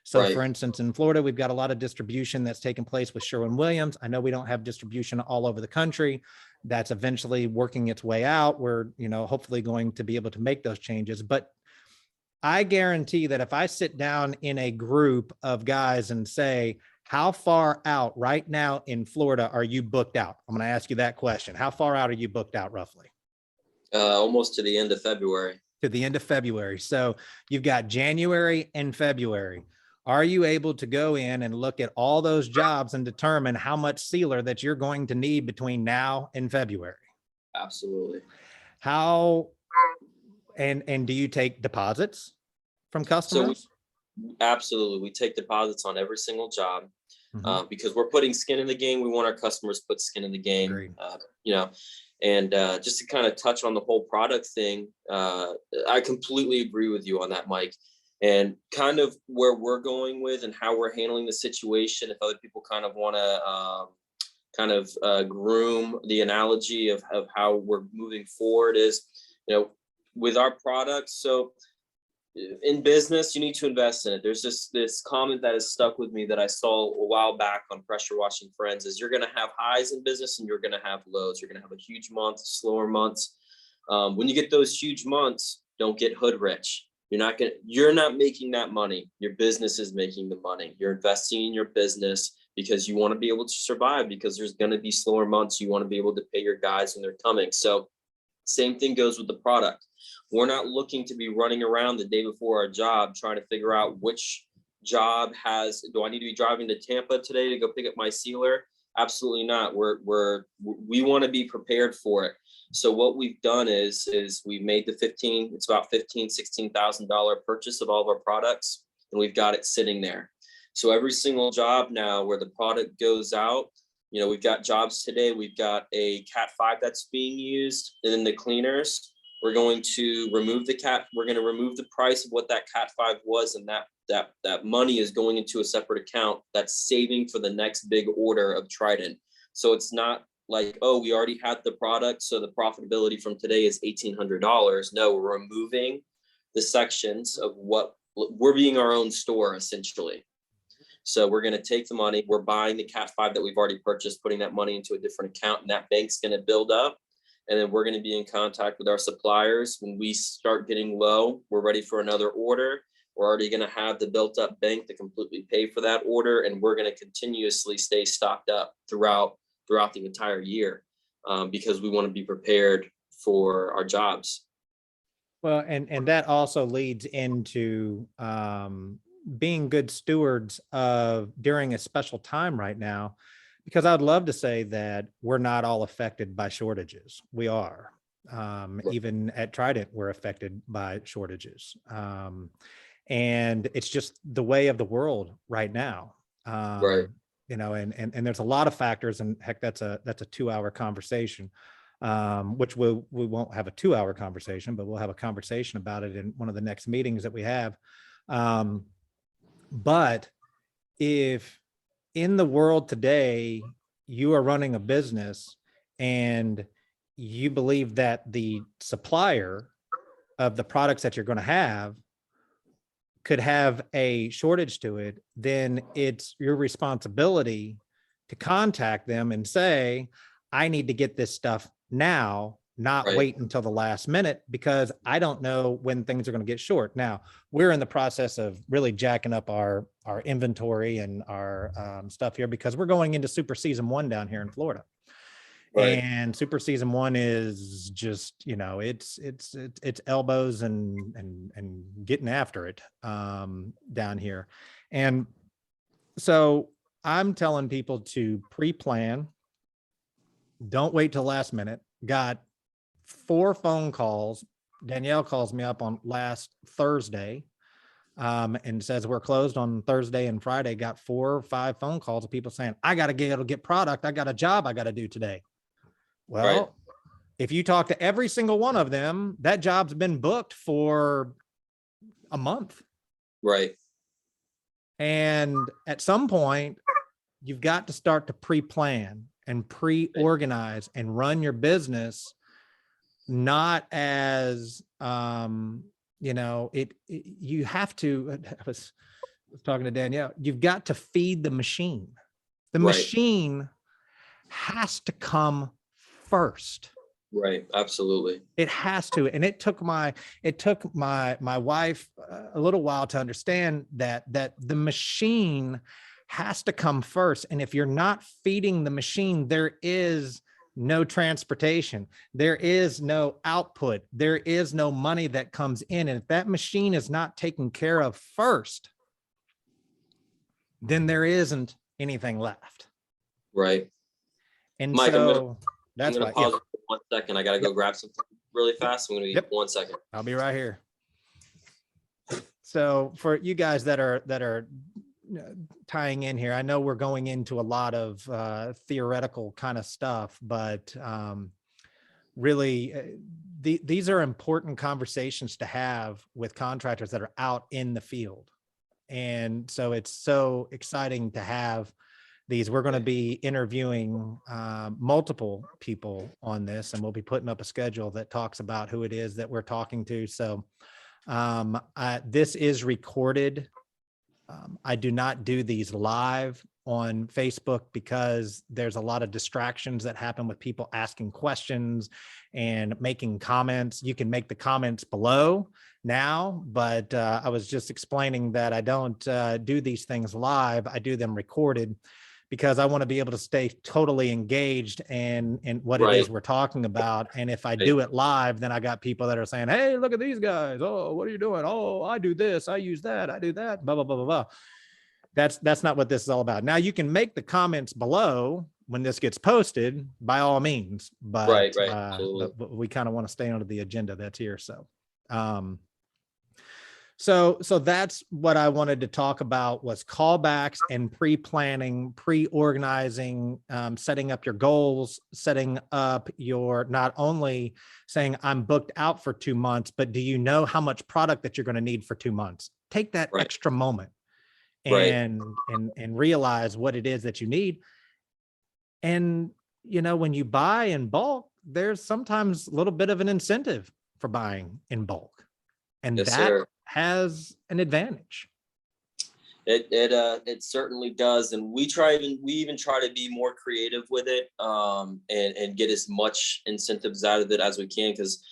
So for instance, in Florida, we've got a lot of distribution that's taking place with Sherwin-Williams. I know we don't have distribution all over the country. That's eventually working its way out. We're, hopefully going to be able to make those changes. But I guarantee that if I sit down in a group of guys and say, how far out right now in Florida are you booked out? I'm going to ask you that question. How far out are you booked out roughly? Almost to the end of February. To the end of February. So you've got January and February. Are you able to go in and look at all those jobs and determine how much sealer that you're going to need between now and February? Absolutely. How, and do you take deposits from customers? Absolutely. We take deposits on every single job because we're putting skin in the game. We want our customers to put skin in the game, you know, and just to kind of touch on the whole product thing, I completely agree with you on that, Mike. And kind of where we're going with and how we're handling the situation, if other people kind of want to groom the analogy of how we're moving forward is, you know, with our products. So in business, you need to invest in it. There's just this comment that has stuck with me that I saw a while back on Pressure Washing Friends is you're going to have highs in business and you're going to have lows. You're going to have a huge month, slower months. When you get those huge months, don't get hood rich. You're not making that money. Your business is making the money. You're investing in your business because you want to be able to survive, because there's going to be slower months. You want to be able to pay your guys when they're coming. So same thing goes with the product. We're not looking to be running around the day before our job trying to figure out which job do I need to be driving to Tampa today to go pick up my sealer? Absolutely not. We want to be prepared for it. So what we've done is we've made it's about $16,000 purchase of all of our products, and we've got it sitting there. So every single job now where the product goes out, you know, we've got jobs today. We've got a Cat 5 that's being used, and then the cleaners. We're going to remove we're going to remove the price of what that Cat 5 was, and that money is going into a separate account that's saving for the next big order of Trident. So it's not like, oh, we already had the product, so the profitability from today is $1,800. No, we're removing the sections of what we're being our own store essentially. So we're going to take the money, we're buying the Cat 5 that we've already purchased, putting that money into a different account, and that bank's going to build up. And then we're going to be in contact with our suppliers. When we start getting low, we're ready for another order. We're already going to have the built up bank to completely pay for that order. And we're going to continuously stay stocked up throughout the entire year because we want to be prepared for our jobs. Well, and that also leads into being good stewards of during a special time right now, because I'd love to say that we're not all affected by shortages. We are. Even at Trident, we're affected by shortages. And it's just the way of the world right now. Right. You know, and there's a lot of factors, and heck, that's a 2-hour conversation, which we won't have a 2-hour conversation, but we'll have a conversation about it in one of the next meetings that we have. But if in the world today, you are running a business and you believe that the supplier of the products that you're going to have could have a shortage to it, then it's your responsibility to contact them and say, I need to get this stuff now, not wait until the last minute, because I don't know when things are going to get short. Now, we're in the process of really jacking up our inventory and our stuff here, because we're going into super season 1 down here in Florida. Right. And super season 1 is just, you know, it's elbows and getting after it down here. And so I'm telling people to pre-plan. Don't wait till last minute. Got 4 phone calls. Danielle calls me up on last Thursday and says we're closed on Thursday and Friday. Got 4 or 5 phone calls of people saying, I got to get product. I got a job I got to do today. Well, if you talk to every single one of them, that job's been booked for a month. Right. And at some point, you've got to start to pre-plan and pre-organize and run your business, not as, you know, you have to, I was talking to Danielle, you've got to feed the machine. The machine has to come first. Right. Absolutely. It has to. And it took my wife a little while to understand that the machine has to come first. And if you're not feeding the machine, there is no transportation, there is no output, there is no money that comes in. And if that machine is not taken care of first, then there isn't anything left. Right. And Mike, so I'm that's gonna why. pause for 1 second. I gotta go grab something really fast. I'm gonna be Yep. 1 second. I'll be right here. So for you guys that are tying in here, I know we're going into a lot of theoretical kind of stuff, but really these are important conversations to have with contractors that are out in the field. And so it's so exciting to have these. We're going to be interviewing multiple people on this, and we'll be putting up a schedule that talks about who it is that we're talking to. So this is recorded. I do not do these live on Facebook because there's a lot of distractions that happen with people asking questions and making comments. You can make the comments below now, but I was just explaining that I don't do these things live. I do them recorded because I want to be able to stay totally engaged in what it is we're talking about. And if I do it live, then I got people that are saying, hey, look at these guys. Oh, what are you doing? Oh, I do this. I use that. I do that. Blah, blah, blah, blah, blah. That's not what this is all about. Now you can make the comments below when this gets posted by all means, but, but we kind of want to stay under the agenda that's here. So, so that's what I wanted to talk about was callbacks and pre-planning, pre-organizing, setting up your goals, setting up your, not only saying I'm booked out for 2 months, but do you know how much product that you're going to need for 2 months? Take that extra moment and realize what it is that you need. And, you know, when you buy in bulk, there's sometimes a little bit of an incentive for buying in bulk. And that has an advantage. It certainly does. And we even try to be more creative with it, and get as much incentives out of it as we can. Cause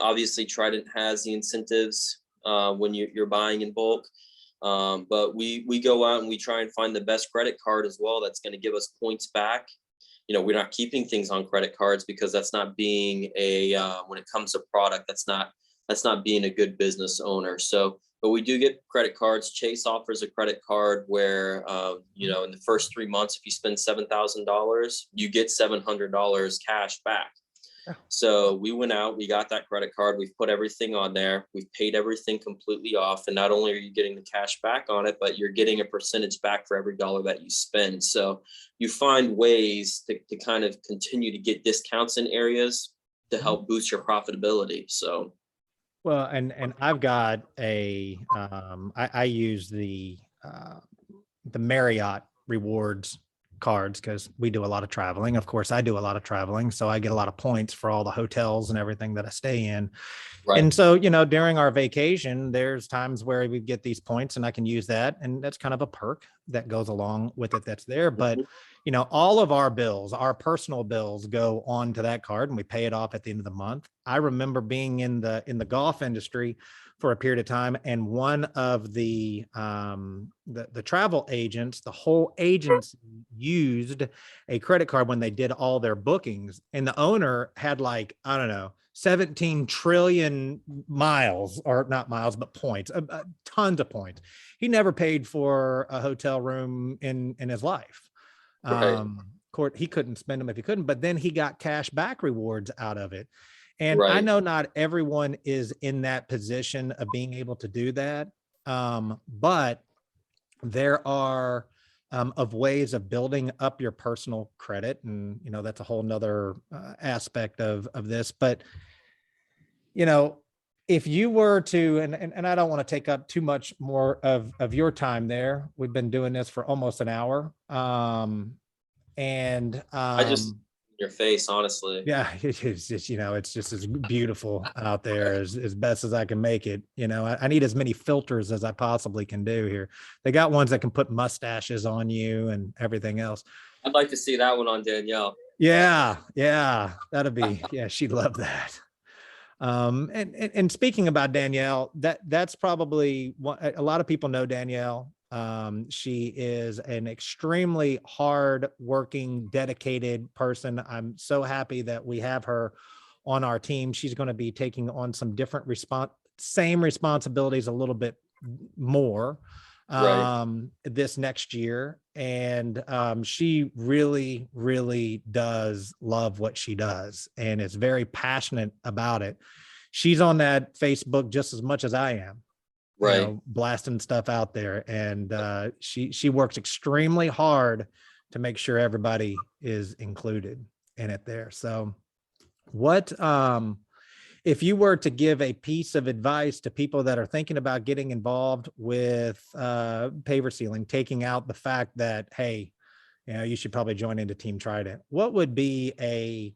obviously Trident has the incentives, when you're buying in bulk. But we go out and we try and find the best credit card as well. That's going to give us points back. You know, we're not keeping things on credit cards because that's not being when it comes to product, that's not being a good business owner. So, but we do get credit cards. Chase offers a credit card where, you know, in the first 3 months, if you spend $7,000, you get $700 cash back. So we went out, we got that credit card, we've put everything on there, we've paid everything completely off. And not only are you getting the cash back on it, but you're getting a percentage back for every dollar that you spend. So you find ways to kind of continue to get discounts in areas to help boost your profitability. So. Well, and I've got I use the Marriott rewards cards because we do a lot of traveling. Of course, I do a lot of traveling, so I get a lot of points for all the hotels and everything that I stay in. And so, you know, during our vacation, there's times where we get these points and I can use that. And that's kind of a perk that goes along with it that's there. But, you know, all of our bills, our personal bills go on to that card and we pay it off at the end of the month. I remember being in the golf industry for a period of time. And one of the travel agents, the whole agency used a credit card when they did all their bookings. And the owner had like, I don't know, 17 trillion miles, or not miles, but points, tons of points. He never paid for a hotel room in his life. He couldn't spend them if he couldn't, but then he got cash back rewards out of it. And I know not everyone is in that position of being able to do that. But there are of ways of building up your personal credit. And, you know, that's a whole nother aspect of this. But, you know, if you were to, and I don't want to take up too much more of your time there. We've been doing this for almost an hour. I just, your face, honestly. Yeah, it's just, you know, it's just as beautiful out there as best as I can make it. You know, I need as many filters as I possibly can do here. They got ones that can put mustaches on you and everything else. I'd like to see that one on Danielle. Yeah, that'd be, yeah, she'd love that. And speaking about Danielle, that's probably a lot of people know Danielle. She is an extremely hard working, dedicated person. I'm so happy that we have her on our team. She's going to be taking on some different same responsibilities, a little bit more this next year. And she really, really does love what she does and is very passionate about it. She's on that Facebook just as much as I am, blasting stuff out there. And she works extremely hard to make sure everybody is included in it there. So what, if you were to give a piece of advice to people that are thinking about getting involved with paver sealing, taking out the fact that, hey, you should probably join into Team Trident, what would be a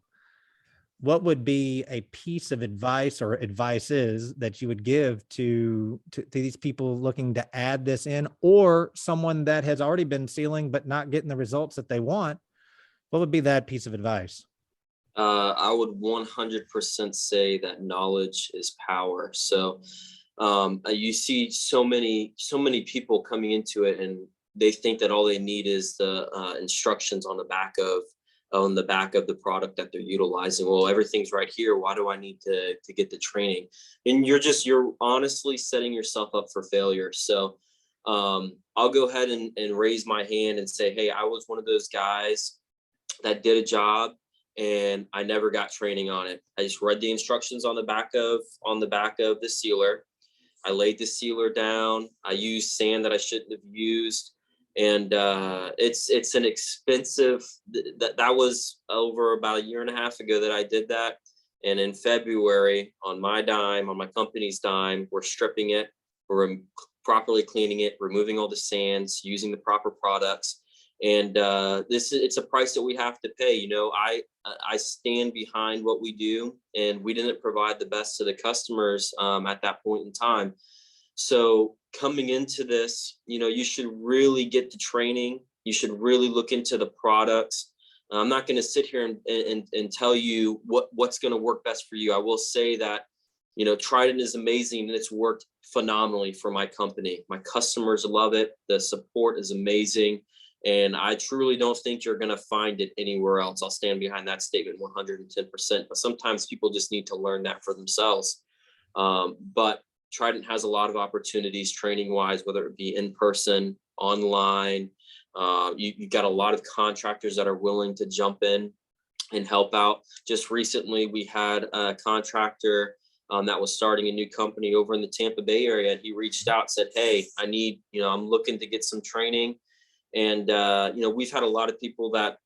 piece of advice or advices that you would give to these people looking to add this in, or someone that has already been sealing but not getting the results that they want? What would be that piece of advice? I would 100% say that knowledge is power. So you see so many people coming into it, and they think that all they need is the instructions on the back of the product that they're utilizing. Well, everything's right here. Why do I need to get the training? And you're honestly setting yourself up for failure. So I'll go ahead and raise my hand and say, hey, I was one of those guys that did a job and I never got training on it. I just read the instructions on the back of the sealer. I laid the sealer down. I used sand that I shouldn't have used. And it's an expensive, that was over about a year and a half ago that I did that. And in February, on my company's dime, we're stripping it, we're properly cleaning it, removing all the sands, using the proper products. And it's a price that we have to pay. I stand behind what we do, and we didn't provide the best to the customers at that point in time. So coming into this, you should really get the training. You should really look into the products. I'm not going to sit here and tell you what's going to work best for you. I will say that, Trident is amazing, and it's worked phenomenally for my company. My customers love it. The support is amazing. And I truly don't think you're going to find it anywhere else. I'll stand behind that statement 110%. But sometimes people just need to learn that for themselves. But Trident has a lot of opportunities training wise, whether it be in person, online. You got a lot of contractors that are willing to jump in and help out. Just recently, we had a contractor that was starting a new company over in the Tampa Bay area. And he reached out, said, hey, I'm looking to get some training. And, we've had a lot of people that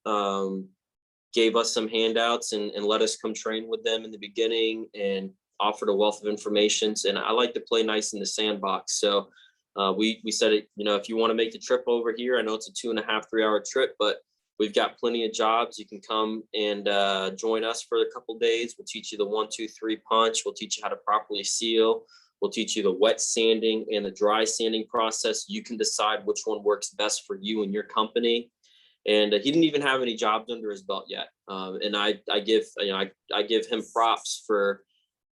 gave us some handouts and let us come train with them in the beginning and offered a wealth of information. And I like to play nice in the sandbox. So we said, if you want to make the trip over here, I know it's a 2.5, 3-hour trip, but we've got plenty of jobs. You can come and join us for a couple of days. We'll teach you the 1, 2, 3 punch. We'll teach you how to properly seal. We'll teach you the wet sanding and the dry sanding process. You can decide which one works best for you and your company. And he didn't even have any jobs under his belt yet. And I give him props for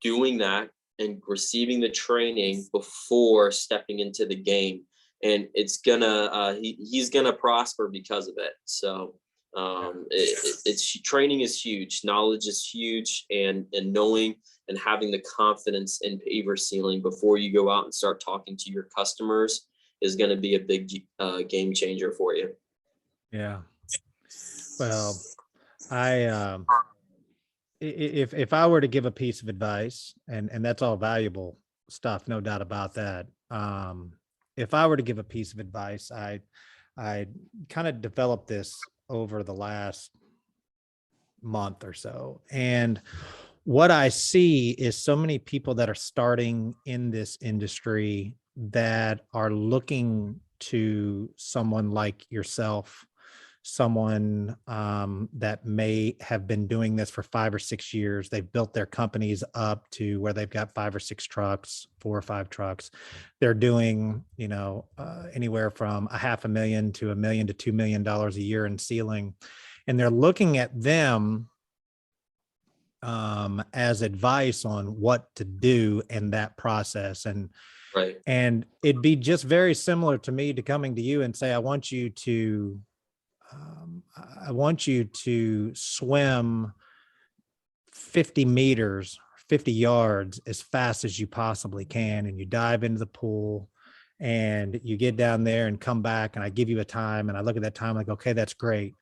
doing that and receiving the training before stepping into the game. And it's he's gonna prosper because of it. So it's training is huge, knowledge is huge, and knowing and having the confidence in paver sealing before you go out and start talking to your customers is going to be a big game changer for you. Yeah. Well, if I were to give a piece of advice, and that's all valuable stuff, no doubt about that. If I were to give a piece of advice, I kind of developed this over the last month or so. And what I see is so many people that are starting in this industry that are looking to someone like yourself, someone that may have been doing this for 5 or 6 years. They've built their companies up to where they've got 5 or 6 trucks, 4 or 5 trucks. They're doing, anywhere from $500,000 to $1 million to $2 million a year in sealing. And they're looking at them as advice on what to do in that process. And Right. And it'd be just very similar to me to coming to you and say, I want you to swim 50 meters, 50 yards as fast as you possibly can. And you dive into the pool and you get down there and come back, and I give you a time, and I look at that time like, okay, that's great.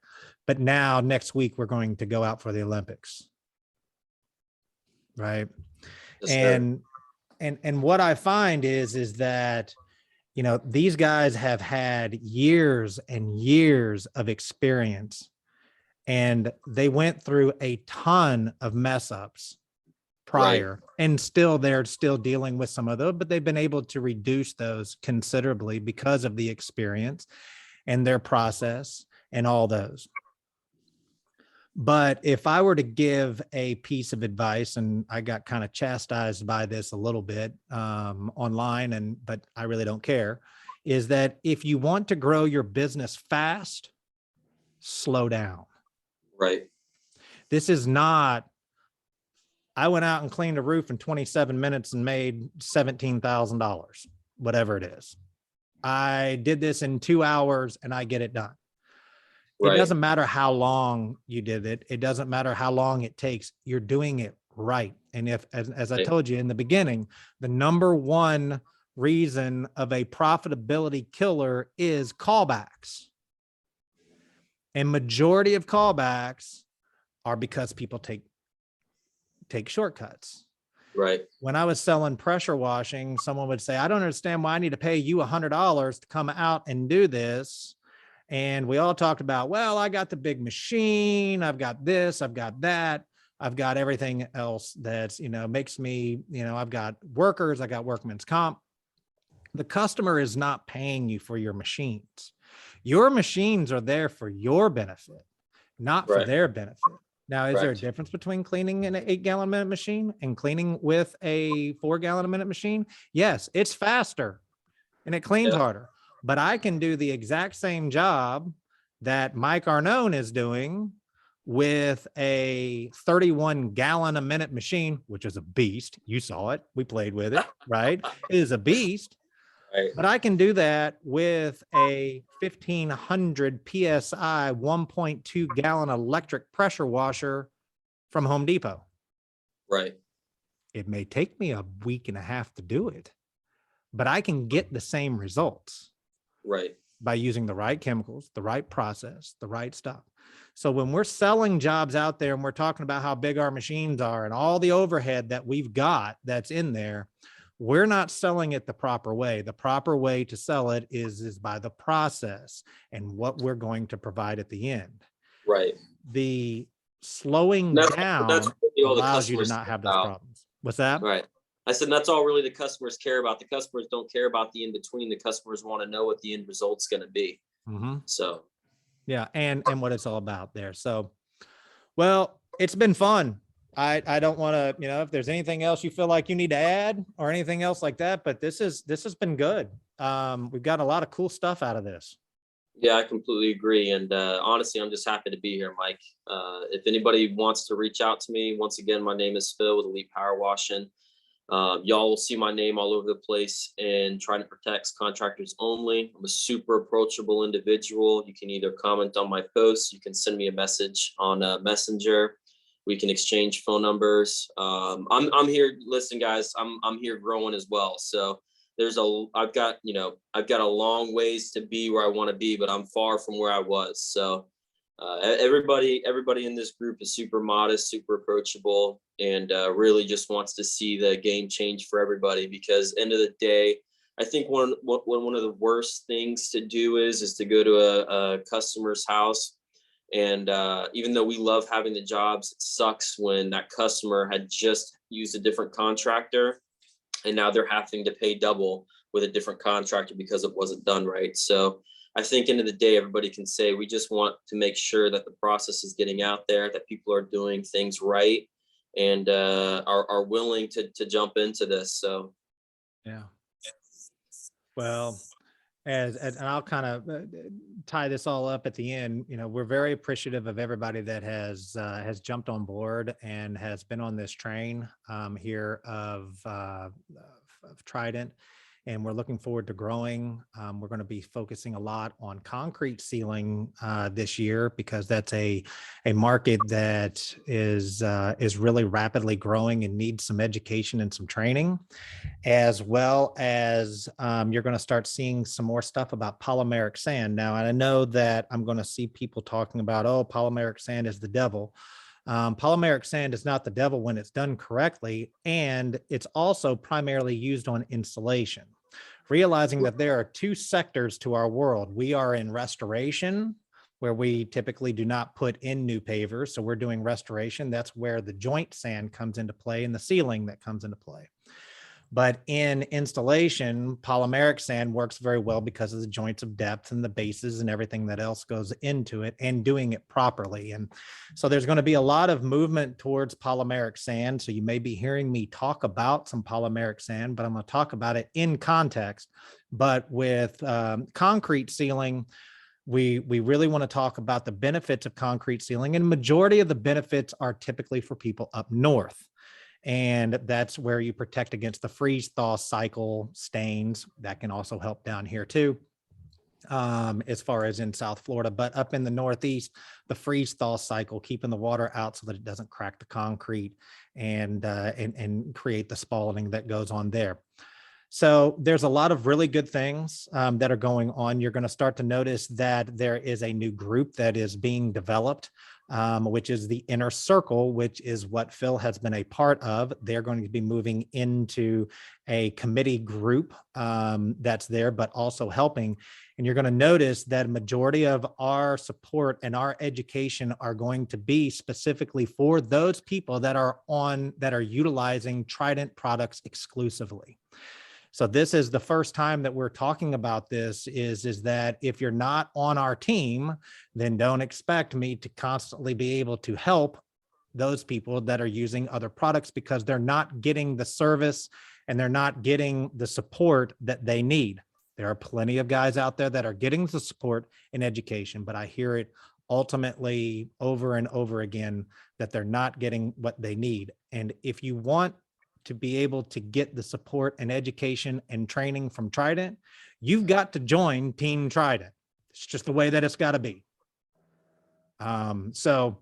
But now next week we're going to go out for the Olympics. Right. Yes, sir. And what I find is that, you know, these guys have had years and years of experience, and they went through a ton of mess ups prior, and they're still dealing with some of those, but they've been able to reduce those considerably because of the experience and their process and all those. But if I were to give a piece of advice, and I got kind of chastised by this a little bit online, but I really don't care, is that if you want to grow your business fast, slow down. Right. This is not, I went out and cleaned a roof in 27 minutes and made $17,000, whatever it is. I did this in 2 hours and I get it done. It doesn't matter how long you did it. It doesn't matter how long it takes. You're doing it right. And if, as I told you in the beginning, the number one reason of a profitability killer is callbacks. And majority of callbacks are because people take shortcuts. Right. When I was selling pressure washing, someone would say, I don't understand why I need to pay you $100 to come out and do this. And we all talked about, well, I got the big machine, I've got this, I've got that, I've got everything else that's, you know, makes me, you know, I've got workers, I got workman's comp. The customer is not paying you for your machines. Your machines are there for your benefit, not for their benefit. Now, is there a difference between cleaning an 8-gallon a minute machine and cleaning with a 4-gallon a minute machine? Yes, it's faster and it cleans harder, but I can do the exact same job that Mike Arnone is doing with a 31-gallon a minute machine, which is a beast. You saw it. We played with it, right? It is a beast. But I can do that with a 1500 PSI 1.2 gallon electric pressure washer from Home Depot. Right. It may take me a week and a half to do it, but I can get the same results. Right. By using the right chemicals, the right process, the right stuff. So when we're selling jobs out there and we're talking about how big our machines are and all the overhead that we've got that's in there, we're not selling it the proper way. The proper way to sell it is by the process and what we're going to provide at the end. Right. The slowing down really allows you to not have those problems. What's that? Right. I said, that's all really the customers care about. The customers don't care about the in-between. The customers want to know what the end result's going to be. So. Yeah. And what it's all about there. So, well, it's been fun. I don't want to, you know, if there's anything else you feel like you need to add or anything else like that, but this has been good. We've got a lot of cool stuff out of this. Yeah, I completely agree. And honestly, I'm just happy to be here, Mike. If anybody wants to reach out to me, once again, my name is Phil with Elite Power Washing. Y'all will see my name all over the place, and Trident protects contractors only. I'm a super approachable individual. You can either comment on my posts, you can send me a message on Messenger. We can exchange phone numbers. I'm here. Listen, guys, I'm here growing as well. So I've got a long ways to be where I want to be, but I'm far from where I was. So everybody in this group is super modest, super approachable, and really just wants to see the game change for everybody. Because end of the day, I think one of the worst things to do is to go to a customer's house. And even though we love having the jobs, it sucks when that customer had just used a different contractor and now they're having to pay double with a different contractor because it wasn't done right. So I think end of the day, everybody can say, we just want to make sure that the process is getting out there, that people are doing things right, and are willing to jump into this. So. Yeah. Well, and I'll kind of tie this all up at the end. You know, we're very appreciative of everybody that has jumped on board and has been on this train here of Trident. and we're looking forward to growing. We're going to be focusing a lot on concrete sealing this year, because that's a market that is really rapidly growing and needs some education and some training, as well as you're going to start seeing some more stuff about polymeric sand. Now, I know that I'm going to see people talking about, oh, polymeric sand is the devil. Polymeric sand is not the devil when it's done correctly, and it's also primarily used on insulation. Realizing that there are two sectors to our world. We are in restoration, where we typically do not put in new pavers, so we're doing restoration. That's where the joint sand comes into play and the sealing that comes into play. But in installation, polymeric sand works very well because of the joints of depth and the bases and everything that else goes into it, and doing it properly. And so there's going to be a lot of movement towards polymeric sand. So you may be hearing me talk about some polymeric sand, but I'm going to talk about it in context. But with concrete sealing, we really want to talk about the benefits of concrete sealing, and majority of the benefits are typically for people up north. And that's where you protect against the freeze thaw cycle stains. That can also help down here too, as far as in South Florida. But up in the Northeast, the freeze thaw cycle, keeping the water out so that it doesn't crack the concrete and create the spalling that goes on there. So there's a lot of really good things that are going on. You're going to start to notice that there is a new group that is being developed, which is the Inner Circle, which is what Phil has been a part of. They're going to be moving into a committee group that's there, but also helping. And you're going to notice that a majority of our support and our education are going to be specifically for those people that are utilizing Trident products exclusively. So this is the first time that we're talking about this, is that if you're not on our team, then don't expect me to constantly be able to help those people that are using other products, because they're not getting the service and they're not getting the support that they need. There are plenty of guys out there that are getting the support and education, but I hear it ultimately over and over again that they're not getting what they need. And if you want to be able to get the support and education and training from Trident, you've got to join Team Trident. It's just the way that it's got to be. The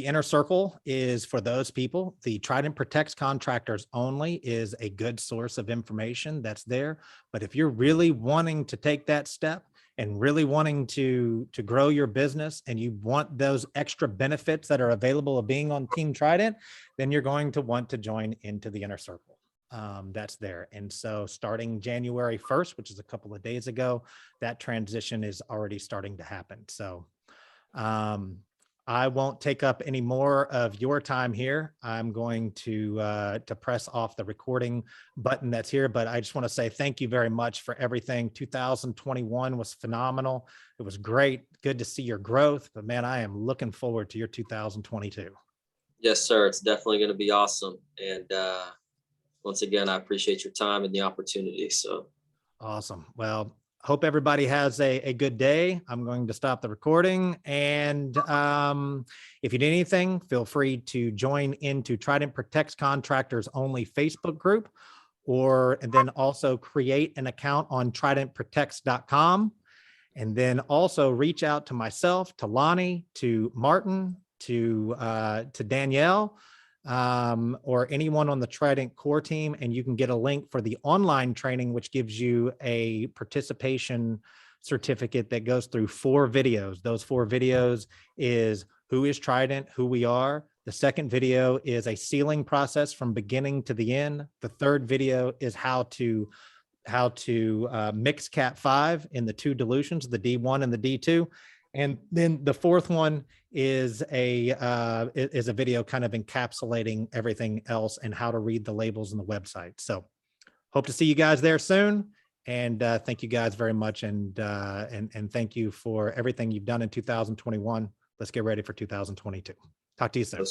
Inner Circle is for those people. The Trident Protects Contractors Only is a good source of information that's there. But if you're really wanting to take that step and really wanting to grow your business, and you want those extra benefits that are available of being on Team Trident, then you're going to want to join into the Inner Circle. That's there. And so starting January 1st, which is a couple of days ago, that transition is already starting to happen. So I won't take up any more of your time here. I'm going to press off the recording button that's here, but I just want to say thank you very much for everything. 2021 was phenomenal. It was great. Good to see your growth, but man, I am looking forward to your 2022. Yes, sir. It's definitely going to be awesome. And once again, I appreciate your time and the opportunity. So awesome. Well, hope everybody has a good day. I'm going to stop the recording. And if you need anything, feel free to join into Trident Protects Contractors Only Facebook group, and then also create an account on tridentprotects.com. And then also reach out to myself, to Lonnie, to Martin, to Danielle, or anyone on the Trident core team, and you can get a link for the online training, which gives you a participation certificate that goes through 4 videos. Those 4 videos is who is Trident, who we are. The second video is a sealing process from beginning to the end. The third video is how to mix Cat 5 in the 2 dilutions, the D1 and the D2. And then the fourth one is a video kind of encapsulating everything else and how to read the labels on the website. So hope to see you guys there soon. And thank you guys very much. And thank you for everything you've done in 2021. Let's get ready for 2022. Talk to you soon.